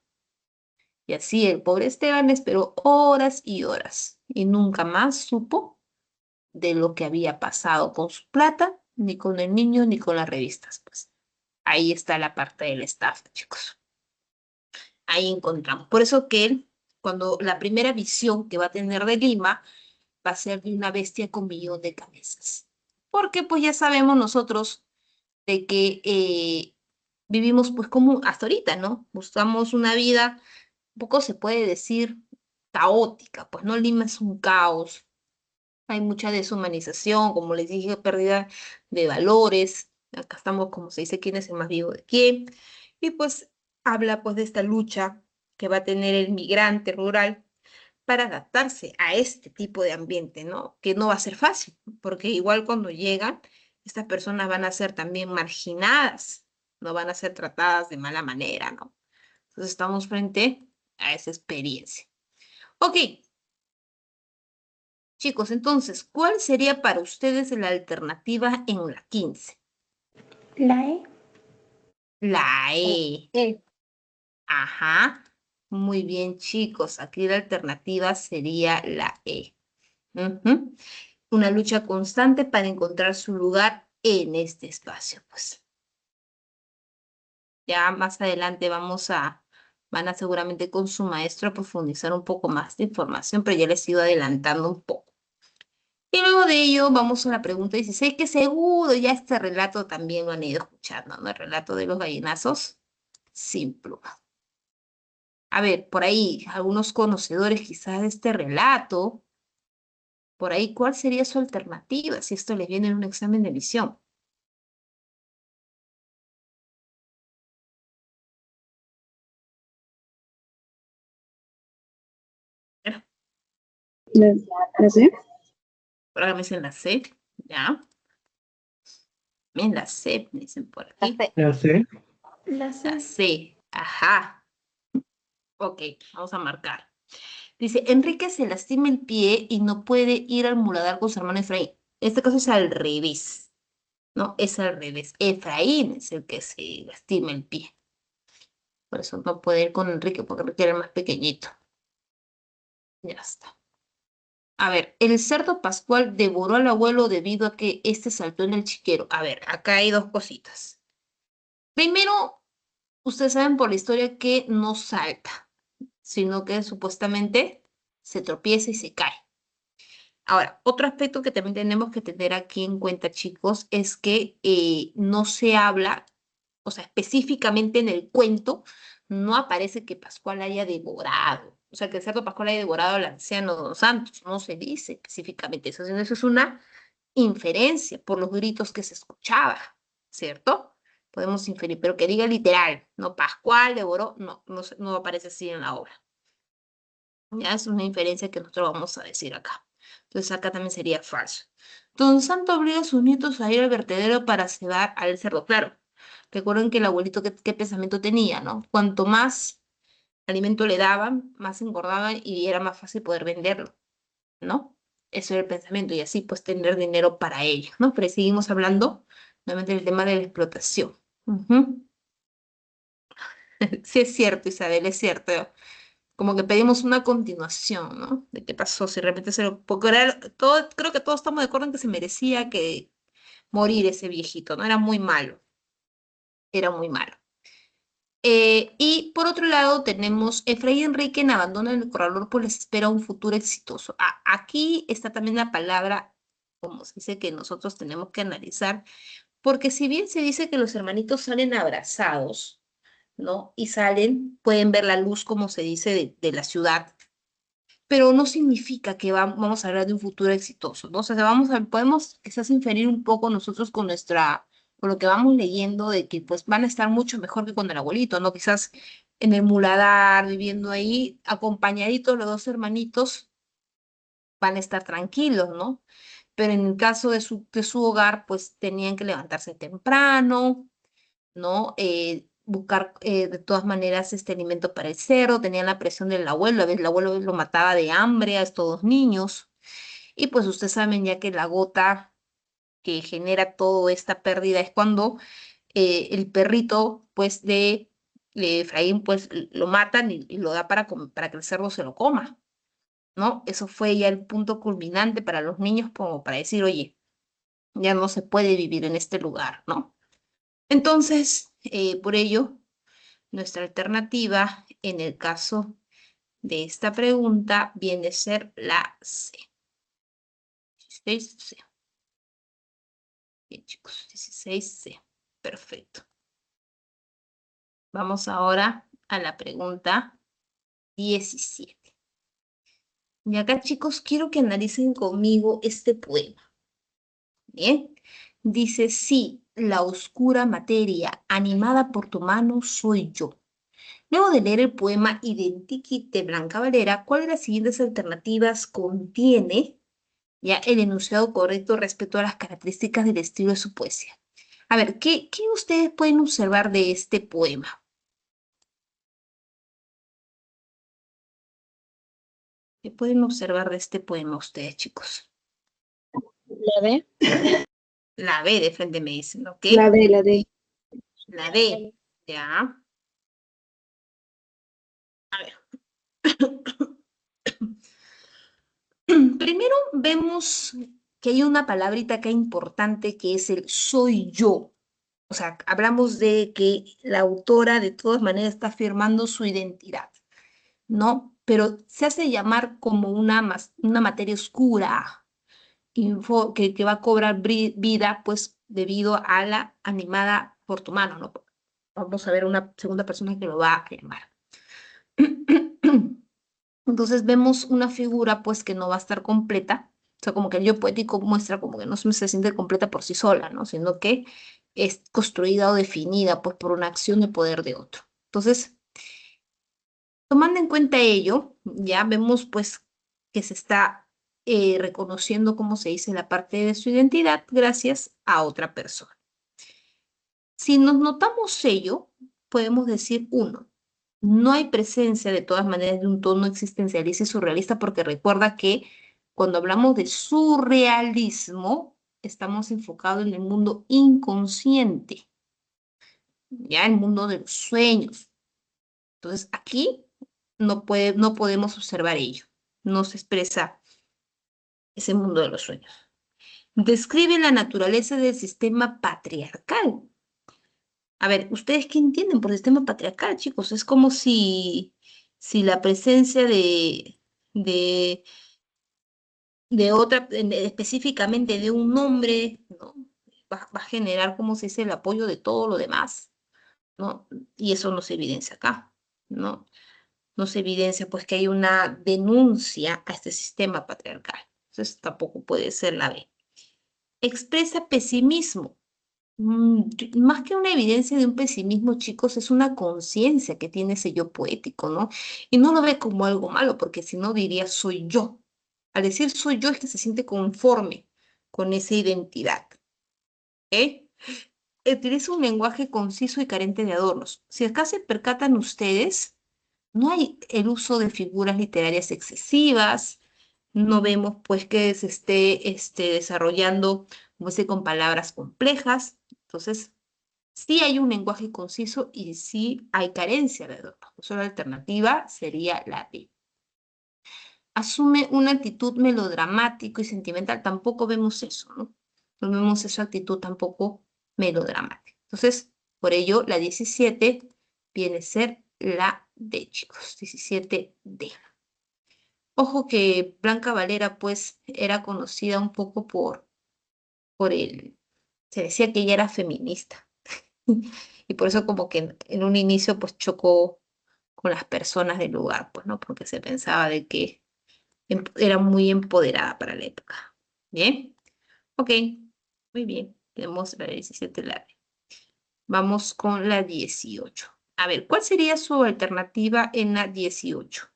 Y así el pobre Esteban esperó horas y horas y nunca más supo de lo que había pasado con su plata, ni con el niño, ni con las revistas. Pues ahí está la parte de la estafa, chicos. Ahí encontramos. Por eso que él, cuando la primera visión que va a tener de Lima, va a ser de una bestia con millón de cabezas. Porque pues ya sabemos nosotros de que vivimos pues como hasta ahorita, ¿no? Buscamos una vida, un poco se puede decir, caótica, pues no, Lima es un caos, hay mucha deshumanización, como les dije, pérdida de valores, acá estamos como se dice quién es el más vivo de quién, y pues habla pues de esta lucha que va a tener el migrante rural para adaptarse a este tipo de ambiente, ¿no? Que no va a ser fácil, porque igual cuando llegan, estas personas van a ser también marginadas, no van a ser tratadas de mala manera, ¿no? Entonces estamos frente a esa experiencia. Ok, chicos, entonces, ¿cuál sería para ustedes la alternativa en la 15? La E. La E. Ajá. Muy bien, chicos. Aquí la alternativa sería la E. Ujú. Una lucha constante para encontrar su lugar en este espacio, pues. Ya más adelante van a seguramente con su maestro a profundizar un poco más de información, pero ya les he ido adelantando un poco. Y luego de ello vamos a la pregunta 16, que seguro ya este relato también lo han ido escuchando, ¿no? El relato de los gallinazos sin pluma. A ver, por ahí, algunos conocedores quizás de este relato, por ahí, ¿cuál sería su alternativa si esto les viene en un examen de visión? La C. Por acá me dicen la C, ¿ya? Bien, la C, me dicen por aquí. La C. La La C, ajá. Ok, vamos a marcar. Dice, Enrique se lastima el pie y no puede ir al muladar con su hermano Efraín. En este caso es al revés, ¿no? Es al revés. Efraín es el que se lastima el pie. Por eso no puede ir con Enrique, porque Enrique era el más pequeñito. Ya está. A ver, el cerdo pascual devoró al abuelo debido a que éste saltó en el chiquero. A ver, acá hay dos cositas. Primero, ustedes saben por la historia que no salta, sino que supuestamente se tropieza y se cae. Ahora, otro aspecto que también tenemos que tener aquí en cuenta, chicos, es que no se habla, o sea, específicamente en el cuento, no aparece que Pascual haya devorado, o sea, que el cerdo Pascual haya devorado al anciano Don Santos, no se dice específicamente eso, sino eso es una inferencia por los gritos que se escuchaba, ¿cierto? Podemos inferir, pero que diga literal, no Pascual devoró, no aparece así en la obra. Ya es una inferencia que nosotros vamos a decir acá. Entonces acá también sería falso. Don Santo obliga a sus nietos a ir al vertedero para cebar al cerdo. Claro, recuerden que el abuelito qué pensamiento tenía, ¿no? Cuanto más alimento le daban, más engordaba y era más fácil poder venderlo, ¿no? Eso era el pensamiento y así pues tener dinero para ellos, ¿no? Pero seguimos hablando nuevamente del tema de la explotación. Ujú. Sí es cierto, Isabel, es cierto. Como que pedimos una continuación, ¿no? De qué pasó, si realmente se lo... Porque todo, creo que todos estamos de acuerdo en que se merecía que morir ese viejito, ¿no? Era muy malo, era muy malo. Y por otro lado tenemos Efraín Enrique en Abandona el Corralón, pues les espera un futuro exitoso. Aquí está también la palabra, como se dice, que nosotros tenemos que analizar, porque si bien se dice que los hermanitos salen abrazados, ¿no? Y salen, pueden ver la luz, como se dice, de la ciudad, pero no significa que vamos a hablar de un futuro exitoso, ¿no? O sea, podemos quizás inferir un poco nosotros con lo que vamos leyendo de que pues van a estar mucho mejor que con el abuelito, ¿no? Quizás en el muladar, viviendo ahí, acompañaditos los dos hermanitos, van a estar tranquilos, ¿no? Pero en el caso de su hogar, pues tenían que levantarse temprano, ¿no? Buscar de todas maneras este alimento para el cerdo, tenían la presión del abuelo, a veces el abuelo lo mataba de hambre a estos dos niños, y pues ustedes saben ya que la gota que genera toda esta pérdida es cuando el perrito, pues, de Efraín, pues, lo matan y lo da para que el cerdo se lo coma, ¿no? Eso fue ya el punto culminante para los niños como para decir, oye, ya no se puede vivir en este lugar, ¿no? Entonces, por ello, nuestra alternativa en el caso de esta pregunta viene a ser la C. 16C. Bien, chicos, 16C. Perfecto. Vamos ahora a la pregunta 17. Y acá, chicos, quiero que analicen conmigo este poema. Bien. Dice, sí, la oscura materia animada por tu mano soy yo. Luego de leer el poema Identikit de Blanca Valera, ¿cuál de las siguientes alternativas contiene ya el enunciado correcto respecto a las características del estilo de su poesía? A ver, ¿qué ustedes pueden observar de este poema? ¿Qué pueden observar de este poema ustedes, chicos? La D. La B de frente me dicen, ¿ok? La D, la D. La D, ya. A ver. Primero vemos que hay una palabrita acá importante que es el soy yo. O sea, hablamos de que la autora de todas maneras está afirmando su identidad, ¿no? Pero se hace llamar como una materia oscura que va a cobrar vida, pues, debido a la animada por tu mano, ¿no? Vamos a ver una segunda persona que lo va a llamar. Entonces vemos una figura, pues, que no va a estar completa. O sea, como que el yo poético muestra como que no se siente completa por sí sola, ¿no? Sino que es construida o definida, pues, por una acción de poder de otro. Entonces, tomando en cuenta ello, ya vemos, pues, que se está reconociendo, como se dice, la parte de su identidad gracias a otra persona. Si nos notamos ello, podemos decir uno, no hay presencia de todas maneras de un tono existencialista y surrealista, porque recuerda que cuando hablamos de surrealismo, estamos enfocados en el mundo inconsciente, ya el mundo de los sueños. Entonces aquí no podemos observar ello, no se expresa ese mundo de los sueños. Describe la naturaleza del sistema patriarcal. A ver, ¿ustedes qué entienden por sistema patriarcal, chicos? Es como si la presencia de, de otra, específicamente de un hombre, ¿no? Va a generar, como se dice, el apoyo de todo lo demás, ¿no? Y eso no se evidencia acá, ¿no? No se evidencia pues que hay una denuncia a este sistema patriarcal. Entonces tampoco puede ser la B. Expresa pesimismo. Más que una evidencia de un pesimismo, chicos, es una conciencia que tiene ese yo poético, ¿no? Y no lo ve como algo malo, porque si no diría soy yo. Al decir soy yo es que se siente conforme con esa identidad, ¿ok? Utiliza un lenguaje conciso y carente de adornos. Si acá se percatan ustedes, no hay el uso de figuras literarias excesivas, no vemos pues que se esté desarrollando, como dice, con palabras complejas. Entonces, sí hay un lenguaje conciso y sí hay carencia de adorno. Por eso la alternativa sería la B. Asume una actitud melodramático y sentimental. Tampoco vemos eso, ¿no? No vemos esa actitud tampoco melodramática. Entonces, por ello, la 17 viene a ser la D, chicos. 17D. Ojo que Blanca Valera, pues, era conocida un poco por el... Se decía que ella era feminista. Y por eso como que en un inicio, pues, chocó con las personas del lugar, pues, ¿no? Porque se pensaba de que era muy empoderada para la época. ¿Bien? Ok, muy bien. Tenemos la 17 la D. Vamos con la 18. A ver, ¿cuál sería su alternativa en la 18?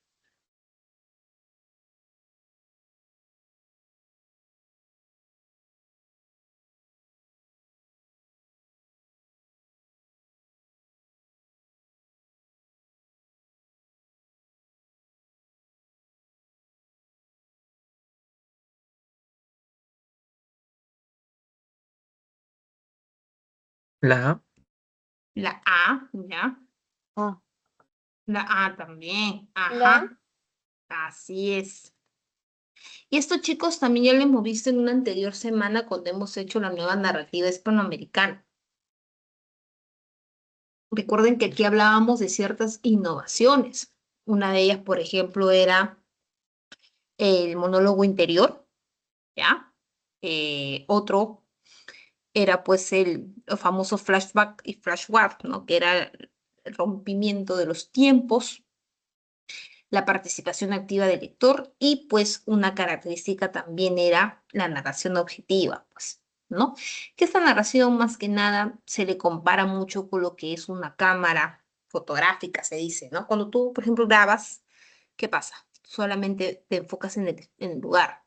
La A. La A, ¿ya? Ah, La A también. ¿La? Ajá, así es. Y esto, chicos, también ya lo hemos visto en una anterior semana cuando hemos hecho la nueva narrativa hispanoamericana. Recuerden que aquí hablábamos de ciertas innovaciones. Una de ellas, por ejemplo, era el monólogo interior, ¿ya? Otro era pues el famoso flashback y flashback, ¿no? Que era el rompimiento de los tiempos, la participación activa del lector y pues una característica también era la narración objetiva, pues, ¿no? Que esta narración más que nada se le compara mucho con lo que es una cámara fotográfica, se dice, ¿no? Cuando tú, por ejemplo, grabas, ¿qué pasa? Solamente te enfocas en el lugar.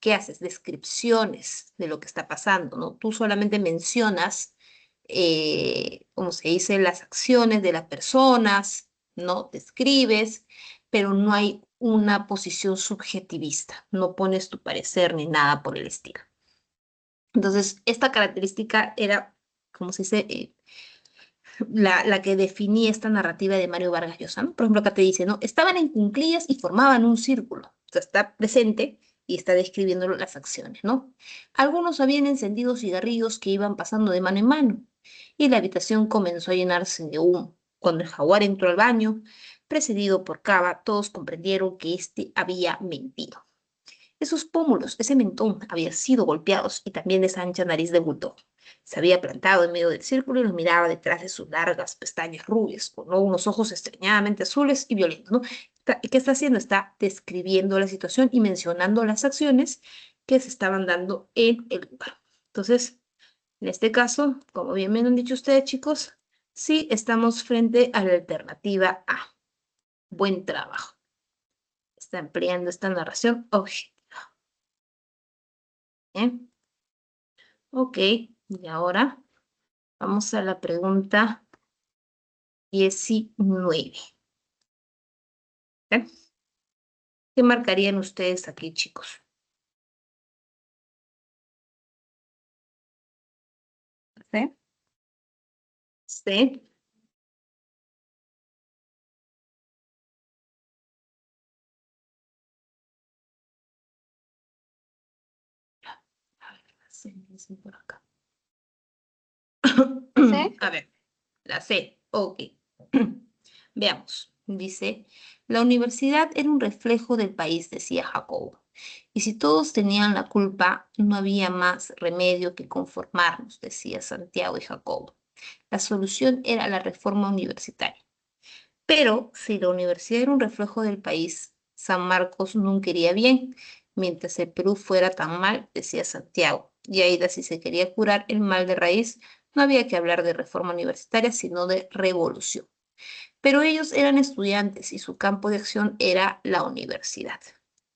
¿Qué haces? Descripciones de lo que está pasando, ¿no? Tú solamente mencionas, como se dice, las acciones de las personas, ¿no? Describes, pero no hay una posición subjetivista, no pones tu parecer ni nada por el estilo. Entonces, esta característica era, como se dice, la que definía esta narrativa de Mario Vargas Llosa, ¿no? Por ejemplo, acá te dice, ¿no? Estaban en cuclillas y formaban un círculo. O sea, está presente y está describiendo las acciones, ¿no? Algunos habían encendido cigarrillos que iban pasando de mano en mano, y la habitación comenzó a llenarse de humo. Cuando el jaguar entró al baño, precedido por Cava, todos comprendieron que éste había mentido. Esos pómulos, ese mentón, había sido golpeados y también esa ancha nariz de bulldog. Se había plantado en medio del círculo y los miraba detrás de sus largas pestañas rubias, con unos ojos extrañadamente azules y violentos, ¿no? ¿Qué está haciendo? Está describiendo la situación y mencionando las acciones que se estaban dando en el lugar. Entonces, en este caso, como bien me han dicho ustedes, chicos, sí estamos frente a la alternativa A. Buen trabajo. Está empleando esta narración objetiva. Bien. Ok, y ahora vamos a la pregunta 19. ¿Eh? ¿Qué marcarían ustedes aquí, chicos? ¿Sí? Sí. A ver, la C, dice por acá. ¿Sí? A ver, la C. Ok. Veamos. Dice, la universidad era un reflejo del país, decía Jacobo. Y si todos tenían la culpa, no había más remedio que conformarnos, decía Santiago y Jacobo. La solución era la reforma universitaria. Pero si la universidad era un reflejo del país, San Marcos nunca iría bien, mientras el Perú fuera tan mal, decía Santiago. Y Aida, si se quería curar el mal de raíz, no había que hablar de reforma universitaria, sino de revolución. Pero ellos eran estudiantes y su campo de acción era la universidad,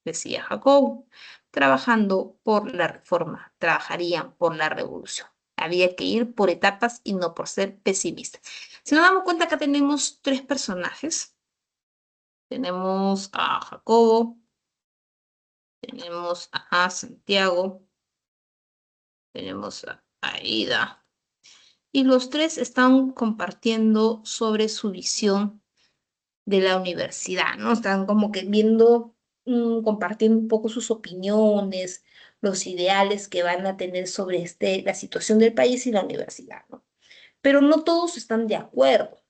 decía Jacobo. Trabajando por la reforma, trabajarían por la revolución. Había que ir por etapas y no por ser pesimistas. Si nos damos cuenta, acá tenemos tres personajes. Tenemos a Jacobo, tenemos a Santiago, tenemos a Aida. Y los tres están compartiendo sobre su visión de la universidad, ¿no? Están como que viendo, compartiendo un poco sus opiniones, los ideales que van a tener sobre la situación del país y la universidad, ¿no? Pero no todos están de acuerdo.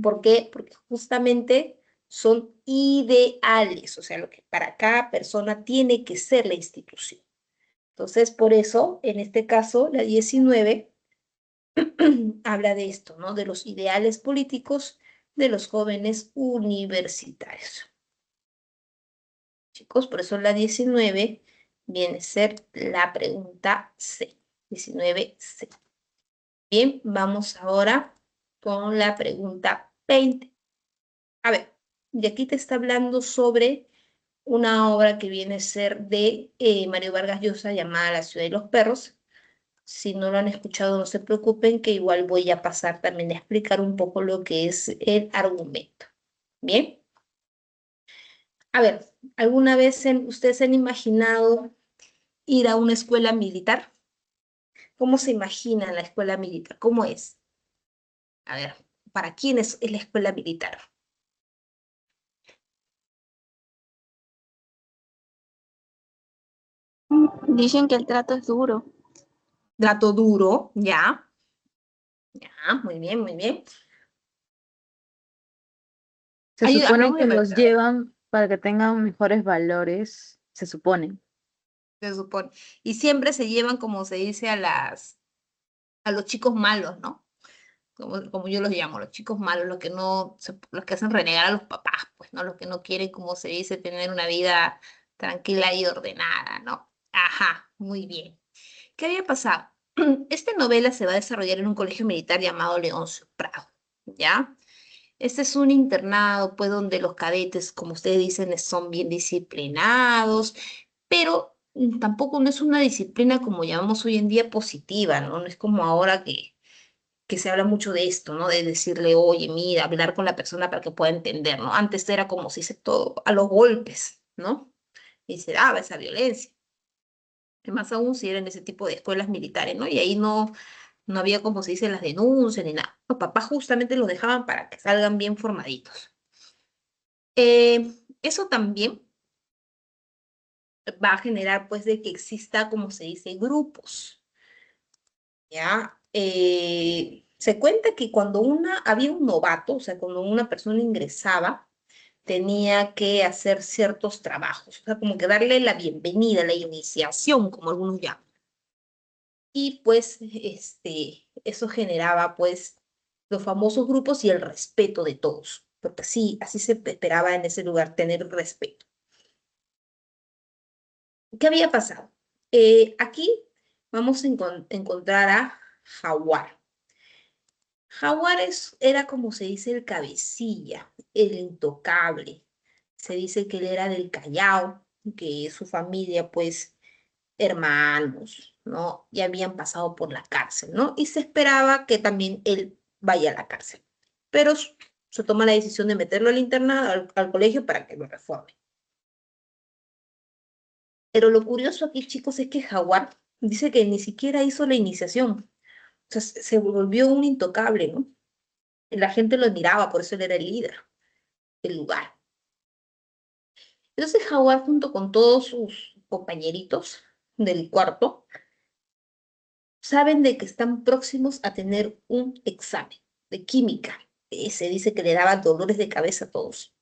¿Por qué? Porque justamente son ideales, o sea, lo que para cada persona tiene que ser la institución. Entonces, por eso, en este caso, la 19 habla de esto, ¿no? De los ideales políticos de los jóvenes universitarios. Chicos, por eso la 19 viene a ser la pregunta C. 19C. Bien, vamos ahora con la pregunta 20. A ver, y aquí te está hablando sobre una obra que viene a ser de Mario Vargas Llosa llamada La ciudad de los perros. Si no lo han escuchado, no se preocupen, que igual voy a pasar también a explicar un poco lo que es el argumento. Bien, a ver, ¿alguna vez ustedes se han imaginado ir a una escuela militar? ¿Cómo se imagina la escuela militar? ¿Cómo es? A ver, ¿para quién es la escuela militar? Dicen que el trato es duro. Trato duro, ya, ya, muy bien, muy bien. Se supone Hablamos que de, los a ver, llevan para que tengan mejores valores, se supone. se supone. Y siempre se llevan, como se dice, a los chicos malos, ¿no? Como yo los llamo, los chicos malos, los que no, los que hacen renegar a los papás, pues, ¿no? Los que no quieren, como se dice, tener una vida tranquila y ordenada, ¿no? Ajá, muy bien. ¿Qué había pasado? Esta novela se va a desarrollar en un colegio militar llamado Leoncio Prado, ¿ya? Este es un internado, pues, donde los cadetes, como ustedes dicen, son bien disciplinados, pero tampoco no es una disciplina como llamamos hoy en día positiva, ¿no? No es como ahora que se habla mucho de esto, ¿no? De decirle, oye, mira, hablar con la persona para que pueda entender, ¿no? Antes era como se dice todo a los golpes, ¿no? Y se daba esa violencia. Y más aún si era en ese tipo de escuelas militares, ¿no? Y ahí no había, como se dice, las denuncias ni nada. Los papás justamente los dejaban para que salgan bien formaditos. Eso también va a generar, pues, de que exista, como se dice, grupos, ¿ya? Se cuenta que cuando había un novato, o sea, cuando una persona ingresaba, tenía que hacer ciertos trabajos, o sea, como que darle la bienvenida, la iniciación, como algunos llaman. Y pues, eso generaba, pues, los famosos grupos y el respeto de todos, porque así se esperaba en ese lugar tener respeto. ¿Qué había pasado? Aquí vamos a encontrar a Jaguar. Jaguar era como se dice el cabecilla, el intocable. Se dice que él era del Callao, que su familia pues hermanos, ¿no? Ya habían pasado por la cárcel, ¿no? Y se esperaba que también él vaya a la cárcel. Pero se toma la decisión de meterlo al internado, al colegio, para que lo reforme. Pero lo curioso aquí, chicos, es que Jaguar dice que ni siquiera hizo la iniciación. O sea, se volvió un intocable, ¿no? Y la gente lo admiraba, por eso él era el líder del lugar. Entonces Jaguar, junto con todos sus compañeritos del cuarto, saben de que están próximos a tener un examen de química. Se dice que le daba dolores de cabeza a todos.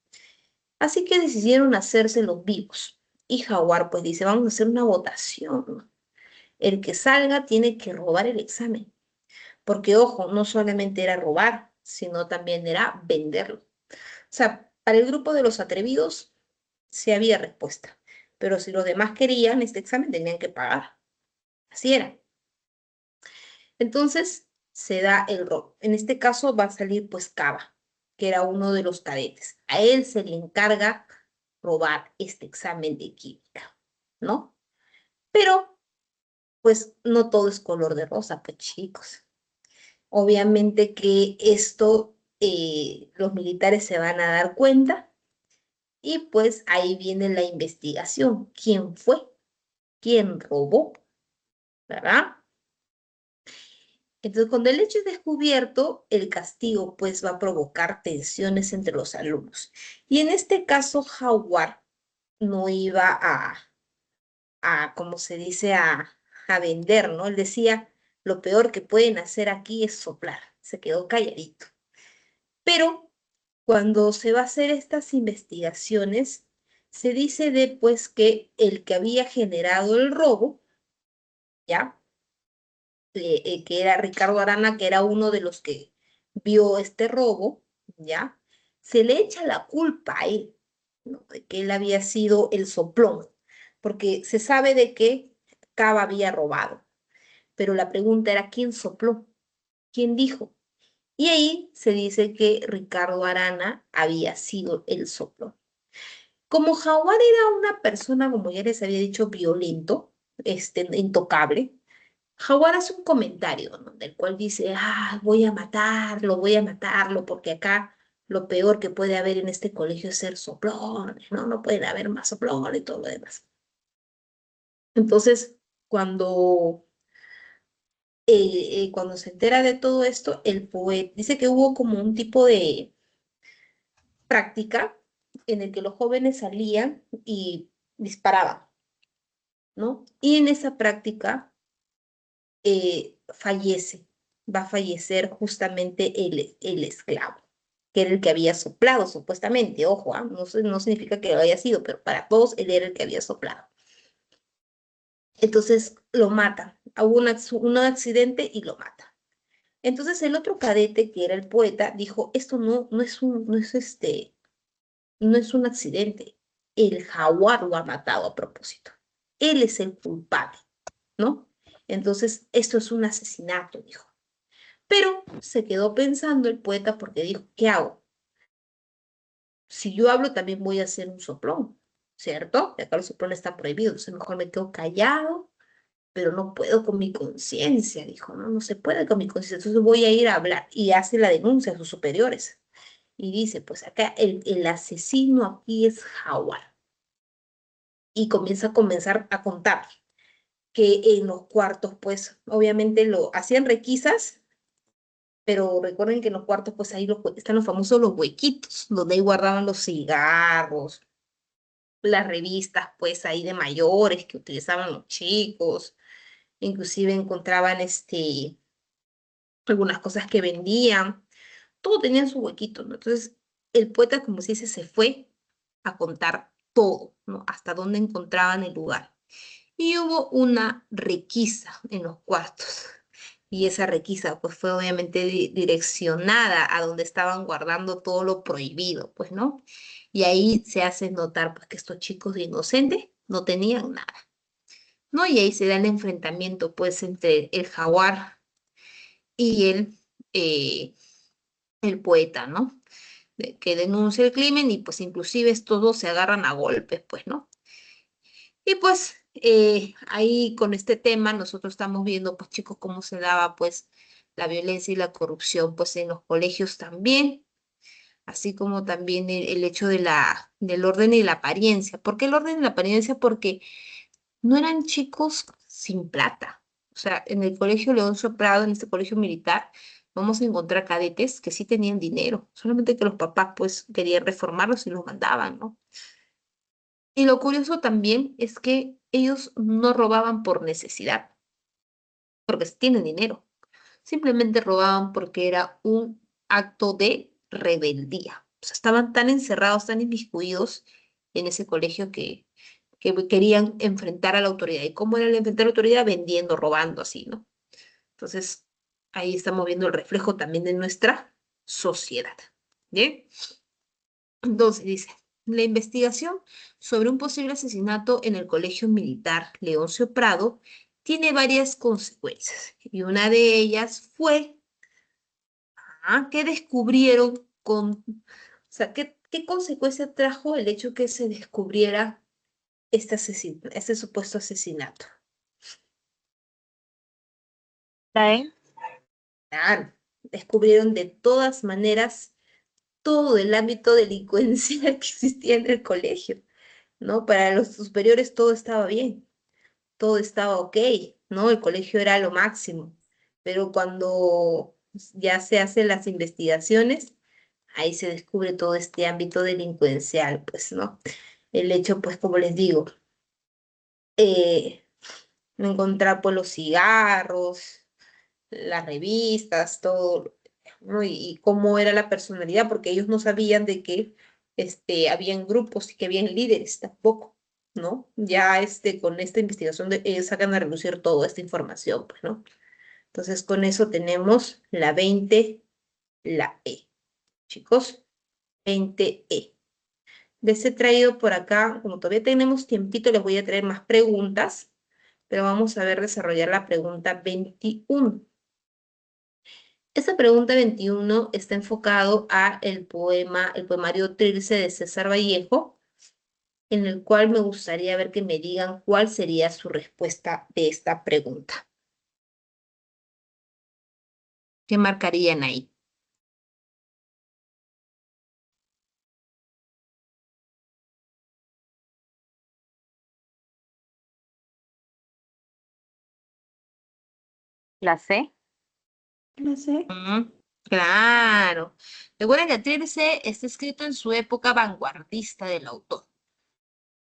Así que decidieron hacerse los vivos. Y Jaguar pues dice, vamos a hacer una votación. El que salga tiene que robar el examen. Porque, ojo, no solamente era robar, sino también era venderlo. O sea, para el grupo de los atrevidos sí había respuesta. Pero si los demás querían este examen, tenían que pagar. Así era. Entonces se da el robo. En este caso va a salir pues Cava, que era uno de los cadetes. A él se le encarga robar este examen de química, ¿no? Pero pues no todo es color de rosa, pues chicos. Obviamente que esto los militares se van a dar cuenta y pues ahí viene la investigación. ¿Quién fue? ¿Quién robó? ¿Verdad? Entonces, cuando el hecho es descubierto, el castigo pues va a provocar tensiones entre los alumnos. Y en este caso, Jaguar no iba como se dice, a vender, ¿no? Él decía, lo peor que pueden hacer aquí es soplar. Se quedó calladito. Pero cuando se va a hacer estas investigaciones, se dice después que el que había generado el robo, ¿ya? Que era Ricardo Arana, que era uno de los que vio este robo, ¿ya? Se le echa la culpa a él, ¿no? De que él había sido el soplón, porque se sabe de que Cava había robado, pero la pregunta era, ¿quién sopló? ¿Quién dijo? Y ahí se dice que Ricardo Arana había sido el soplón. Como Jaguar era una persona, como ya les había dicho, violento, intocable, Jaguar hace un comentario, ¿no? Del cual dice, voy a matarlo, porque acá lo peor que puede haber en este colegio es ser soplones, ¿no? No pueden haber más soplones y todo lo demás. Entonces, cuando se entera de todo esto, el poeta dice que hubo como un tipo de práctica en el que los jóvenes salían y disparaban, ¿no? Y en esa práctica va a fallecer justamente el esclavo, que era el que había soplado, supuestamente, ojo, no significa que lo haya sido, pero para todos él era el que había soplado. Entonces lo matan, hubo un accidente y lo matan. Entonces el otro cadete, que era el poeta, dijo, esto no es un accidente, el Jaguar lo ha matado a propósito, él es el culpable, ¿no? Entonces esto es un asesinato, dijo. Pero se quedó pensando el poeta porque dijo, ¿qué hago? Si yo hablo también voy a hacer un soplón, ¿cierto? Y acá el soplón está prohibido, entonces mejor me quedo callado, pero no puedo con mi conciencia, dijo, ¿no? No se puede con mi conciencia, entonces voy a ir a hablar y hace la denuncia a sus superiores. Y dice, pues acá el asesino aquí es Jaguar. Y comienza a comenzar a contar que en los cuartos, pues obviamente lo hacían requisas, pero recuerden que en los cuartos, pues ahí están los famosos los huequitos, donde ahí guardaban los cigarros, las revistas, pues ahí de mayores que utilizaban los chicos, inclusive encontraban algunas cosas que vendían, todo tenía su huequito, ¿no? Entonces, el poeta, como se dice, se fue a contar todo, ¿no? Hasta dónde encontraban el lugar. Y hubo una requisa en los cuartos. Y esa requisa pues fue obviamente direccionada a donde estaban guardando todo lo prohibido, pues, ¿no? Y ahí se hace notar pues que estos chicos inocentes no tenían nada, ¿no? Y ahí se da el enfrentamiento pues entre el Jaguar y eh, el poeta, ¿no? Que denuncia el crimen y pues inclusive estos dos se agarran a golpes, pues, ¿no? Y pues ahí con este tema nosotros estamos viendo, pues chicos, cómo se daba pues la violencia y la corrupción pues en los colegios también, así como también el hecho de del orden y la apariencia. ¿Por qué el orden y la apariencia? Porque no eran chicos sin plata. O sea, en el colegio Leoncio Prado, en este colegio militar, vamos a encontrar cadetes que sí tenían dinero, solamente que los papás pues querían reformarlos y los mandaban, ¿no? Y lo curioso también es que ellos no robaban por necesidad, porque tienen dinero. Simplemente robaban porque era un acto de rebeldía. O sea, estaban tan encerrados, tan inmiscuidos en ese colegio que querían enfrentar a la autoridad. ¿Y cómo era el enfrentar a la autoridad? Vendiendo, robando, así, ¿no? Entonces, ahí estamos viendo el reflejo también de nuestra sociedad. ¿Bien? Entonces dice, la investigación sobre un posible asesinato en el Colegio Militar Leoncio Prado tiene varias consecuencias y una de ellas fue que descubrieron o sea, ¿qué consecuencia trajo el hecho que se descubriera este supuesto asesinato? Trae Claro, descubrieron de todas maneras todo el ámbito delincuencial que existía en el colegio, ¿no? Para los superiores todo estaba bien, todo estaba ok, ¿no? El colegio era lo máximo, pero cuando ya se hacen las investigaciones, ahí se descubre todo este ámbito delincuencial, pues, ¿no? El hecho, pues, como les digo, eh, encontrar pues los cigarros, las revistas, todo, ¿no? Y cómo era la personalidad, porque ellos no sabían de que habían grupos y que habían líderes tampoco, ¿no? Ya con esta investigación sacan a relucir toda esta información, pues, ¿no? Entonces, con eso tenemos la 20 la E, chicos, 20E. Les he traído por acá, como todavía tenemos tiempito, les voy a traer más preguntas, pero vamos a ver desarrollar la pregunta 21. Esta pregunta 21 está enfocado a el poemario Trilce de César Vallejo, en el cual me gustaría ver que me digan cuál sería su respuesta de esta pregunta. ¿Qué marcarían ahí? La C. No sé. Claro. Recuerden que Trilce está escrito en su época vanguardista del autor.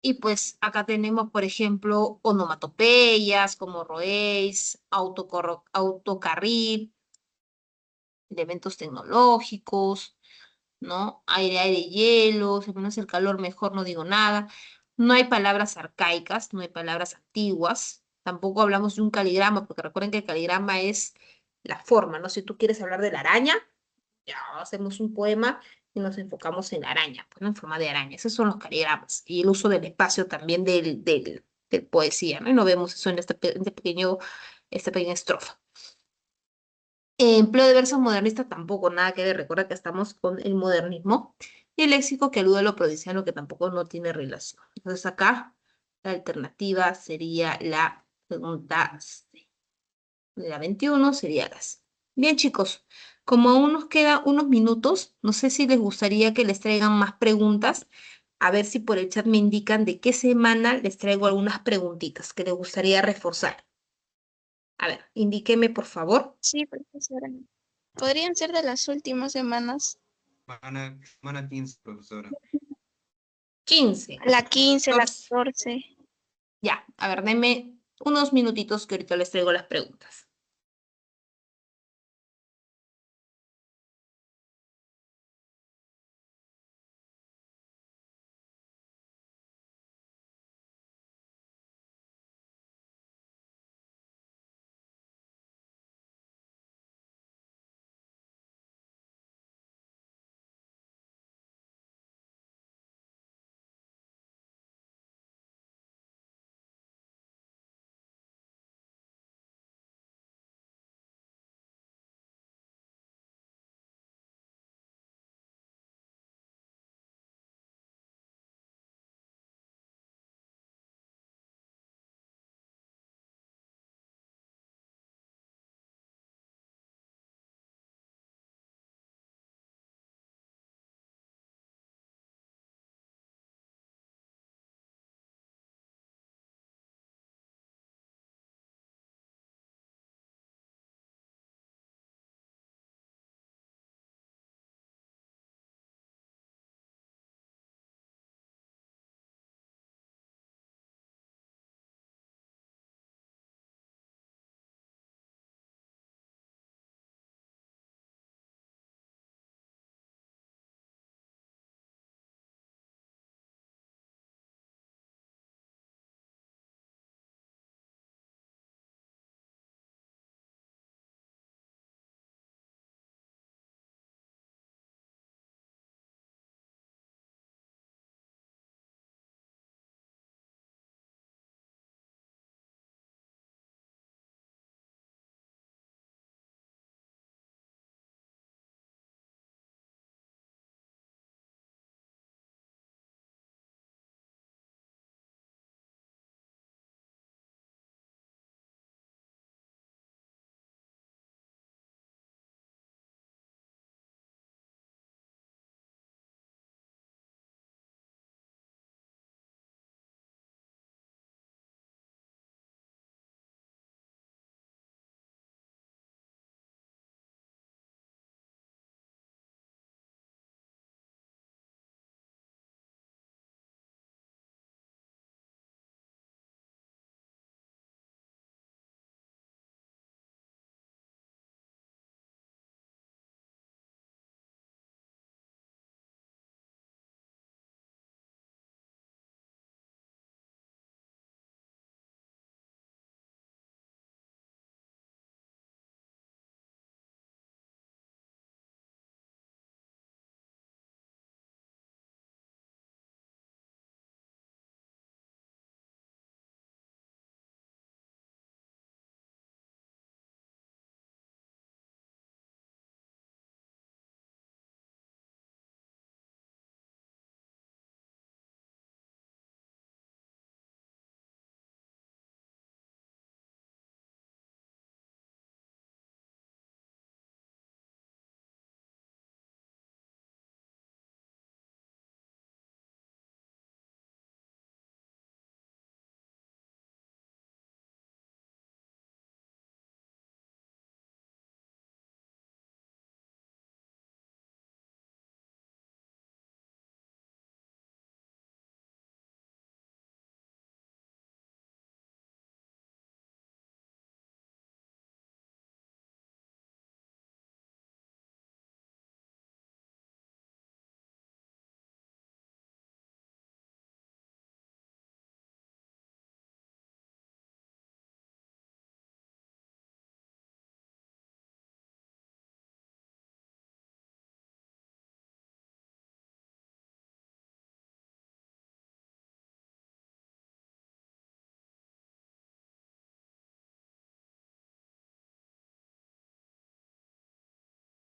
Y pues acá tenemos, por ejemplo, onomatopeyas como roéis, autocarril, elementos tecnológicos, ¿no? Aire, aire, hielo, si menos el calor, mejor no digo nada. No hay palabras arcaicas, no hay palabras antiguas. Tampoco hablamos de un caligrama, porque recuerden que el caligrama es la forma, ¿no? Si tú quieres hablar de la araña, ya hacemos un poema y nos enfocamos en la araña, pues, ¿no? En forma de araña. Esos son los caligramas. Y el uso del espacio también del poesía, ¿no? Y no vemos eso en esta pequeña estrofa. Empleo de versos modernistas tampoco, nada que ver. Recuerda que estamos con el modernismo. Y el léxico que alude a lo provinciano, que tampoco no tiene relación. Entonces acá la alternativa sería la pregunta C. La 21 sería la C. Bien, chicos, como aún nos queda unos minutos, no sé si les gustaría que les traigan más preguntas. A ver si por el chat me indican de qué semana les traigo algunas preguntitas que les gustaría reforzar. A ver, indíqueme, por favor. Sí, profesora. Podrían ser de las últimas semanas. Semana 15, profesora. 15. La 15, la 14. 14. Ya, a ver, denme unos minutitos que ahorita les traigo las preguntas.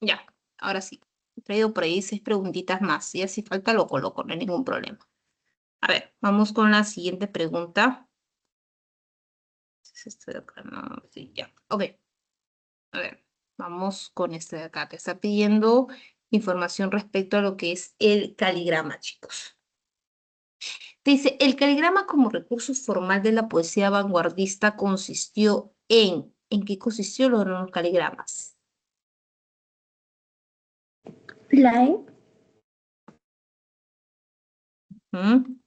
Ya, ahora sí. He traído por ahí 6 preguntitas más. Y si falta lo coloco, no hay ningún problema. A ver, vamos con la siguiente pregunta. ¿Es este de acá? No, sí, ya. Ok. A ver, vamos con este de acá. Te está pidiendo información respecto a lo que es el caligrama, chicos. Te dice, el caligrama como recurso formal de la poesía vanguardista consistió en... ¿En qué consistió los caligramas? La E. ¿Mm?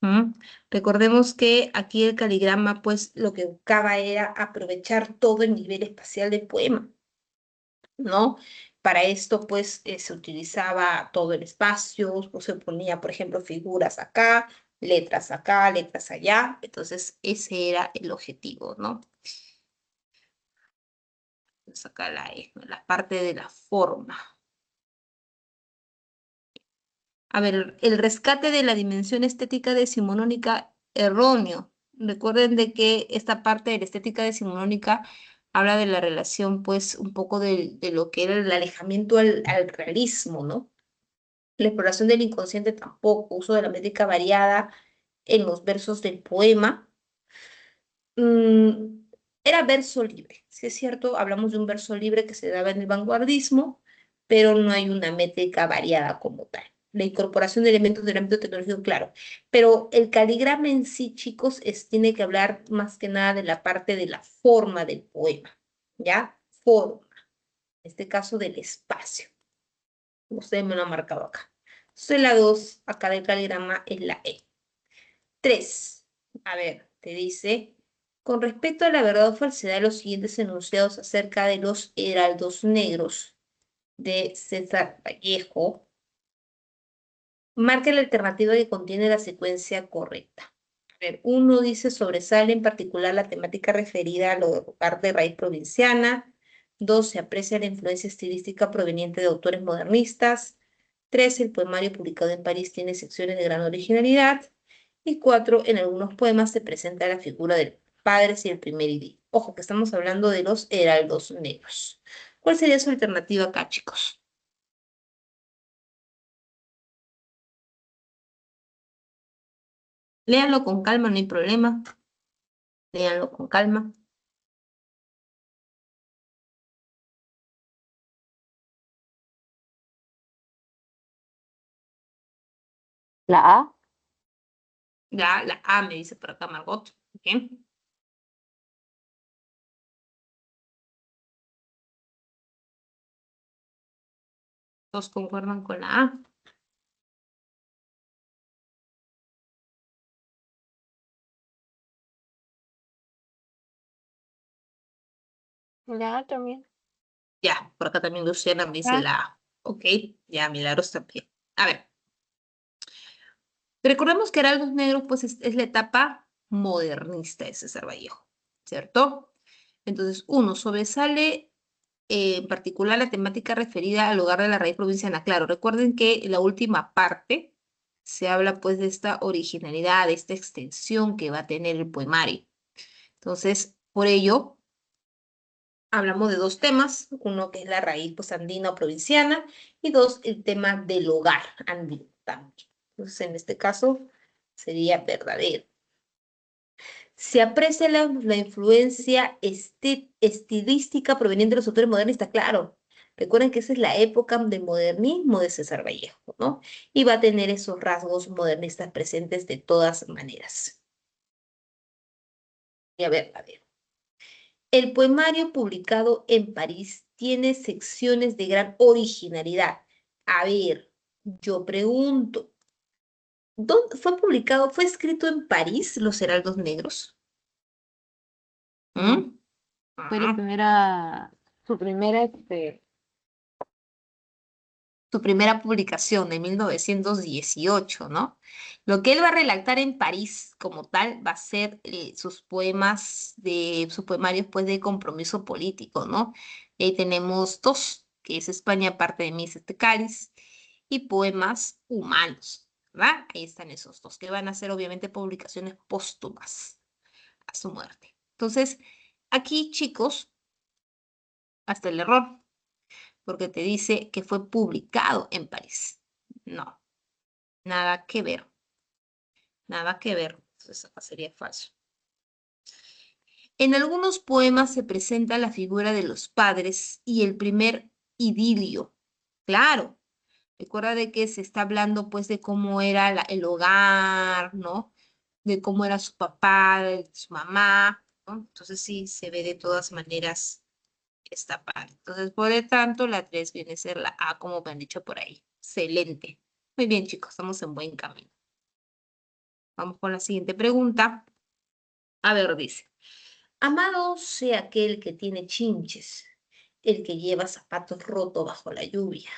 Ujú. Recordemos que aquí el caligrama, pues, lo que buscaba era aprovechar todo el nivel espacial del poema, ¿no? Para esto, pues, se utilizaba todo el espacio, o se ponía, por ejemplo, figuras acá, letras allá. Entonces, ese era el objetivo, ¿no? Entonces, acá la E, ¿no? La parte de la forma. A ver, el rescate de la dimensión estética decimonónica erróneo. Recuerden de que esta parte de la estética decimonónica habla de la relación, pues, un poco de lo que era el alejamiento al realismo, ¿no? La exploración del inconsciente tampoco, uso de la métrica variada en los versos del poema. Mm, era verso libre, sí es cierto, hablamos de un verso libre que se daba en el vanguardismo, pero no hay una métrica variada como tal. La incorporación de elementos del ámbito tecnológico, claro, pero el caligrama en sí, chicos, tiene que hablar más que nada de la parte de la forma del poema, ¿ya? Forma, en este caso del espacio. Ustedes me lo han marcado acá. Entonces la 2 acá del caligrama es la E. 3. A ver, te dice, con respecto a la verdad o falsedad de los siguientes enunciados acerca de los heraldos negros de César Vallejo, marca la alternativa que contiene la secuencia correcta. A ver, 1 dice, sobresale en particular la temática referida al hogar de raíz provinciana. 2, se aprecia la influencia estilística proveniente de autores modernistas. 3, el poemario publicado en París tiene secciones de gran originalidad. Y 4, en algunos poemas se presenta la figura del padre y el primer edil. Ojo, que estamos hablando de los heraldos negros. ¿Cuál sería su alternativa acá, chicos? Léanlo con calma, no hay problema. Léanlo con calma. La A. Ya, la A me dice por acá Margot. Bien. ¿Todos concuerdan con la A? Ya, también. Ya, por acá también Luciana me dice Ah, la A. Ok, ya, Milagros también. A ver, recordemos que Heraldos Negros, pues, es la etapa modernista de César Vallejo, ¿cierto? Entonces, 1, sobresale en particular la temática referida al hogar de la raíz provinciana. Claro, recuerden que en la última parte se habla, pues, de esta originalidad, de esta extensión que va a tener el poemario. Entonces, por ello, hablamos de 2 temas, uno que es la raíz, pues, andina o provinciana, y 2, el tema del hogar andino también. Entonces, en este caso, sería verdadero. Se aprecia la influencia estilística proveniente de los autores modernistas, claro. Recuerden que esa es la época del modernismo de César Vallejo, ¿no? Y va a tener esos rasgos modernistas presentes de todas maneras. Y a ver. El poemario publicado en París tiene secciones de gran originalidad. A ver, yo pregunto, ¿dónde fue publicado, fue escrito en París, Los Heraldos Negros? No. ¿Mm? Fue la Ajá. primera, Su primera publicación de 1918, ¿no? Lo que él va a relatar en París como tal va a ser sus poemas, sus poemarios, pues, de compromiso político, ¿no? Y ahí tenemos 2, que es España, parte de mí es este cáliz, y poemas humanos, ¿verdad? Ahí están esos 2, que van a ser obviamente publicaciones póstumas a su muerte. Entonces, aquí, chicos, hasta el error. porque te dice que fue publicado en París. No, nada que ver, nada que ver. Entonces acá sería falso. En algunos poemas se presenta la figura de los padres y el primer idilio. Claro, recuerda de que se está hablando pues de cómo era el hogar, ¿no? De cómo era su papá, de su mamá, ¿no? Entonces sí, se ve de todas maneras esta parte. Entonces, por lo tanto, la 3 viene a ser la A, como me han dicho por ahí. Excelente. Muy bien, chicos, estamos en buen camino. Vamos con la siguiente pregunta. A ver, dice. Amado sea aquel que tiene chinches, el que lleva zapatos rotos bajo la lluvia,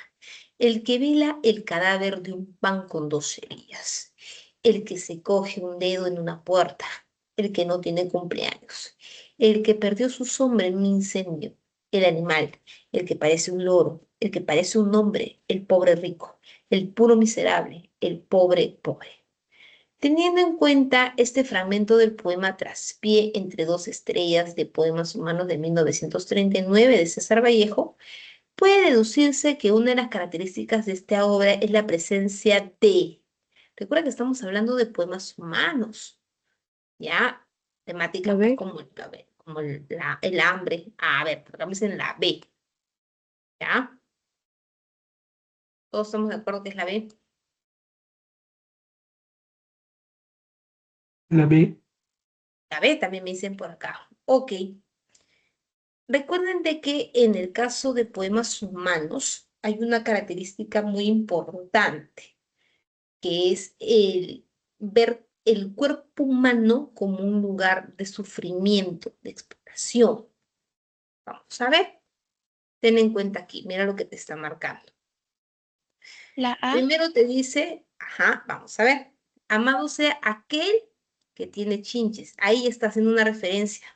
el que vela el cadáver de un pan con 2 cerillas, el que se coge un dedo en una puerta, el que no tiene cumpleaños, el que perdió su sombra en un incendio, el animal, el que parece un loro, el que parece un hombre, el pobre rico, el puro miserable, el pobre pobre. Teniendo en cuenta este fragmento del poema Traspié entre 2 estrellas de Poemas Humanos de 1939 de César Vallejo, puede deducirse que una de las características de esta obra es la presencia de... Recuerda que estamos hablando de poemas humanos, ¿ya? Temática ¿La pues, B? como, como el hambre. A ver, tratamos en la B, ¿ya? ¿Todos estamos de acuerdo que es la B? La B. La B también me dicen por acá. Ok. Recuerden de que en el caso de poemas humanos hay una característica muy importante, que es el ver el cuerpo humano como un lugar de sufrimiento, de exploración. Vamos a ver, ten en cuenta aquí, mira lo que te está marcando. La A. Primero te dice, ajá, vamos a ver, amado sea aquel que tiene chinches. Ahí está haciendo una referencia.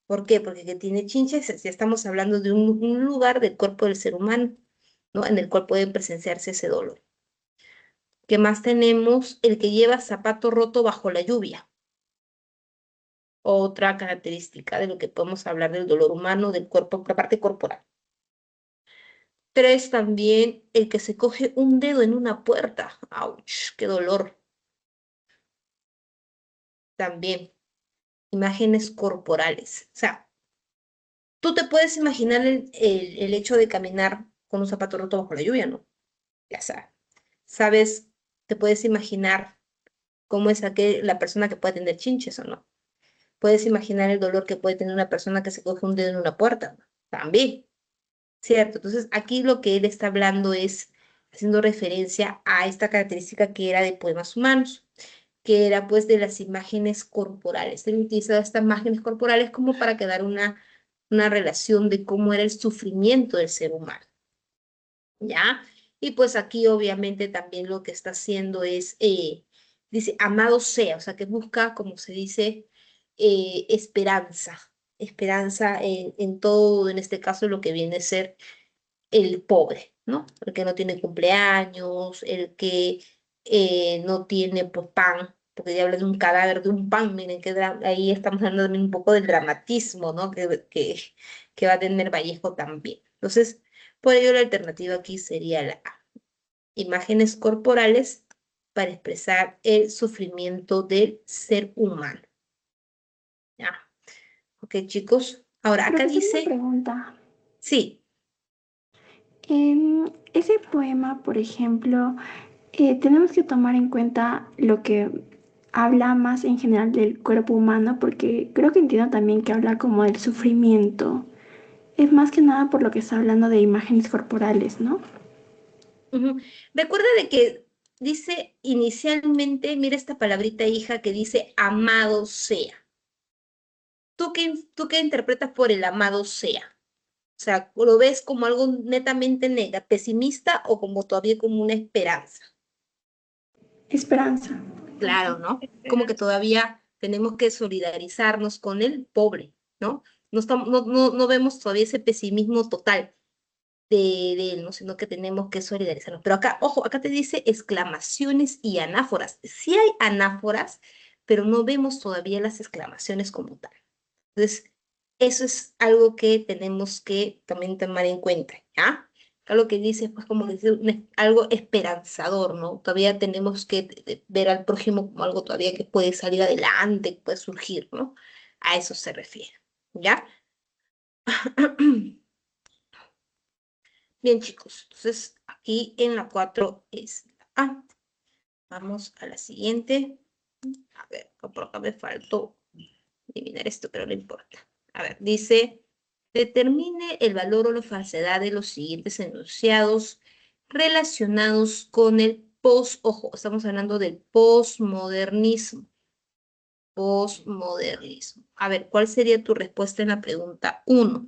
¿Por qué? Porque que tiene chinches, ya estamos hablando de un lugar del cuerpo del ser humano, ¿no? En el cual puede presenciarse ese dolor. ¿Qué más tenemos? El que lleva zapato roto bajo la lluvia. Otra característica de lo que podemos hablar del dolor humano, del cuerpo, la parte corporal. 3, también el que se coge un dedo en una puerta. ¡Auch! ¡Qué dolor! También imágenes corporales. O sea, tú te puedes imaginar el hecho de caminar con un zapato roto bajo la lluvia, ¿no? Ya sabes. ¿Sabes? Te puedes imaginar cómo es la persona que puede tener chinches o no. Puedes imaginar el dolor que puede tener una persona que se coge un dedo en una puerta, ¿no? También, ¿cierto? Entonces, aquí lo que él está hablando es haciendo referencia a esta característica que era de poemas humanos, que era pues de las imágenes corporales. Él utilizaba estas imágenes corporales como para que dar una relación de cómo era el sufrimiento del ser humano, ¿ya? Y pues aquí obviamente también lo que está haciendo es, dice, amado sea, o sea, que busca, como se dice, esperanza, esperanza en todo, en este caso lo que viene a ser el pobre, ¿no? El que no tiene cumpleaños, el que no tiene pues pan, porque ya habla de un cadáver de un pan, miren que ahí estamos hablando también un poco del dramatismo, ¿no? Que va a tener Vallejo también. Entonces, por ello la alternativa aquí sería la A. Imágenes corporales para expresar el sufrimiento del ser humano. ¿Ya? Ok, chicos. Ahora, acá Profesor, una dice, pregunta. sí, En ese poema, por ejemplo, tenemos que tomar en cuenta lo que habla más en general del cuerpo humano, porque creo que entiendo también que habla como del sufrimiento. Es más que nada por lo que está hablando de imágenes corporales, ¿no? ujú. Recuerda de que dice inicialmente, mira esta palabrita hija que dice amado sea. ¿Tú qué interpretas por el amado sea? O sea, ¿lo ves como algo netamente pesimista o como todavía como una esperanza? Esperanza. Claro, ¿no? Como que todavía tenemos que solidarizarnos con el pobre, ¿no? No vemos todavía ese pesimismo total de él, ¿no? Sino que tenemos que solidarizarnos. Pero acá, ojo, acá te dice exclamaciones y anáforas. Sí hay anáforas, pero no vemos todavía las exclamaciones como tal. Entonces, Eso es algo que tenemos que también tomar en cuenta, ¿ya? Algo que dice, pues como decir, algo esperanzador, ¿no? Todavía tenemos que ver al prójimo como algo todavía que puede salir adelante, que puede surgir, ¿no? A eso se refiere, ¿ya? Bien, chicos, entonces aquí en la 4 es la A. Vamos a la siguiente. A ver, por acá me faltó eliminar esto, pero no importa. A ver, dice, determine el valor o la falsedad de los siguientes enunciados relacionados con el ojo, estamos hablando del posmodernismo. Posmodernismo. A ver, ¿cuál sería tu respuesta en la pregunta 1?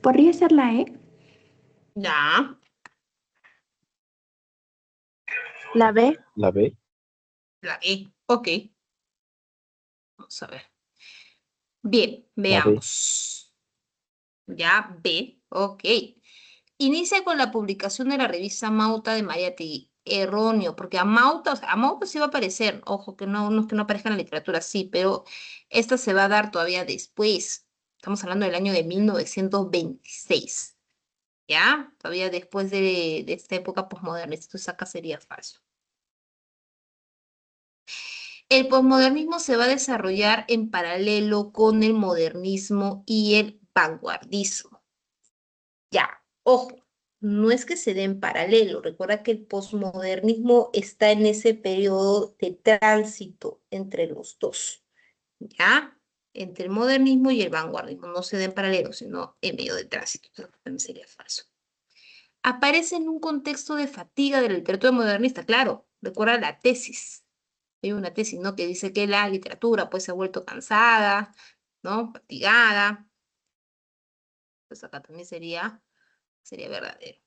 ¿Podría ser la E? Ya, La B. La B. la E. Ok, vamos a ver. Bien, La B. veamos. Ya, B, ok. Inicia con la publicación de la revista Mauta de Mariátegui. Erróneo, porque a Mauta, o sea, a Mauta sí va a aparecer, ojo, que no es que no aparezca en la literatura, sí, pero esta se va a dar todavía después. Estamos hablando del año de 1926, ¿ya? Todavía después de esta época posmodernista, entonces acá sería falso. El posmodernismo se va a desarrollar en paralelo con el modernismo y el vanguardismo. Ya, ojo, no es que se den en paralelo. Recuerda que el posmodernismo está en ese periodo de tránsito entre los dos, ¿ya? Entre el modernismo y el vanguardismo. No se den en paralelo, sino en medio de tránsito. Eso también sería falso. Aparece en un contexto de fatiga de la literatura modernista. Claro, recuerda la tesis. Hay una tesis, ¿no? Que dice que la literatura pues se ha vuelto cansada, ¿no? Fatigada. Pues acá también sería verdadero.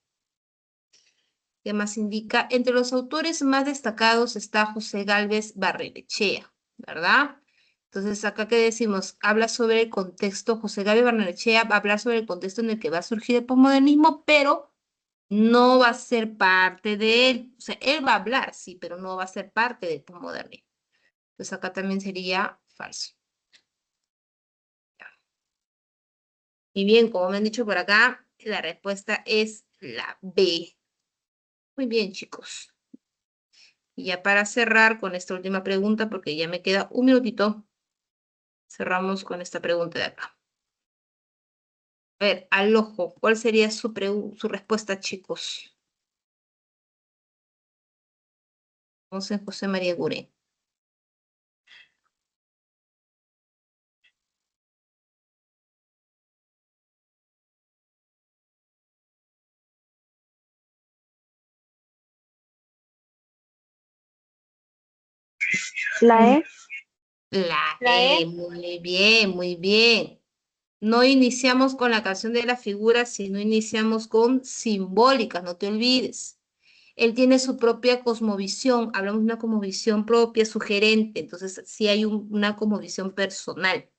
¿Qué más indica? Entre los autores más destacados está José Gálvez Barrenechea, ¿verdad? Entonces, acá que decimos, habla sobre el contexto, José Gálvez Barrenechea va a hablar sobre el contexto en el que va a surgir el posmodernismo, pero no va a ser parte de él. O sea, él va a hablar, sí, pero no va a ser parte del posmodernismo. Entonces, acá también sería falso. Y bien, como me han dicho por acá, la respuesta es la B. Muy bien, chicos. Y ya para cerrar con esta última pregunta, porque ya me queda un minutito, cerramos con esta pregunta de acá. A ver, al ojo, ¿cuál sería su respuesta, chicos? Vamos en José María Guré. La E. La La E, E. muy bien, muy bien. No iniciamos con la canción de la figura, sino iniciamos con simbólicas, no te olvides. Él tiene su propia cosmovisión, hablamos de una cosmovisión propia, sugerente, entonces sí hay una cosmovisión personal.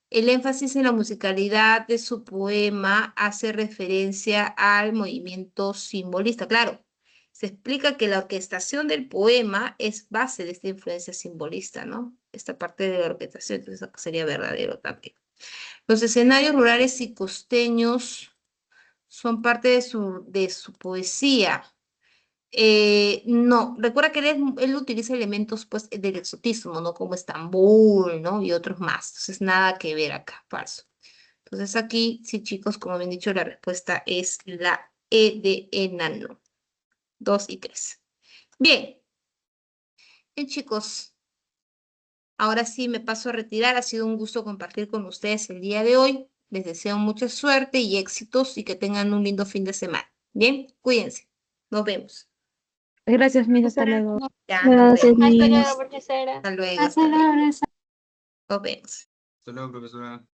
El énfasis en la musicalidad de su poema hace referencia al movimiento simbolista. Claro, se explica que la orquestación del poema es base de esta influencia simbolista, ¿no? Esta parte de la orquestación, entonces sería verdadero también. Los escenarios rurales y costeños son parte de su poesía. No, recuerda que él utiliza elementos pues del exotismo, ¿no? Como Estambul, ¿no? Y otros más. Entonces, nada que ver acá, falso. Entonces, aquí, sí, chicos, como bien dicho, la respuesta es la E de enano. 2 y 3. Bien, bien, chicos. Ahora sí me paso a retirar. Ha sido un gusto compartir con ustedes el día de hoy. Les deseo mucha suerte y éxitos y que tengan un lindo fin de semana. Bien, cuídense. Nos vemos. Gracias, Miss, hasta luego. Ya, nos Gracias, vemos. Hasta Miss. luego, profesora. Hasta luego, hasta luego. Nos vemos. Hasta luego, profesora.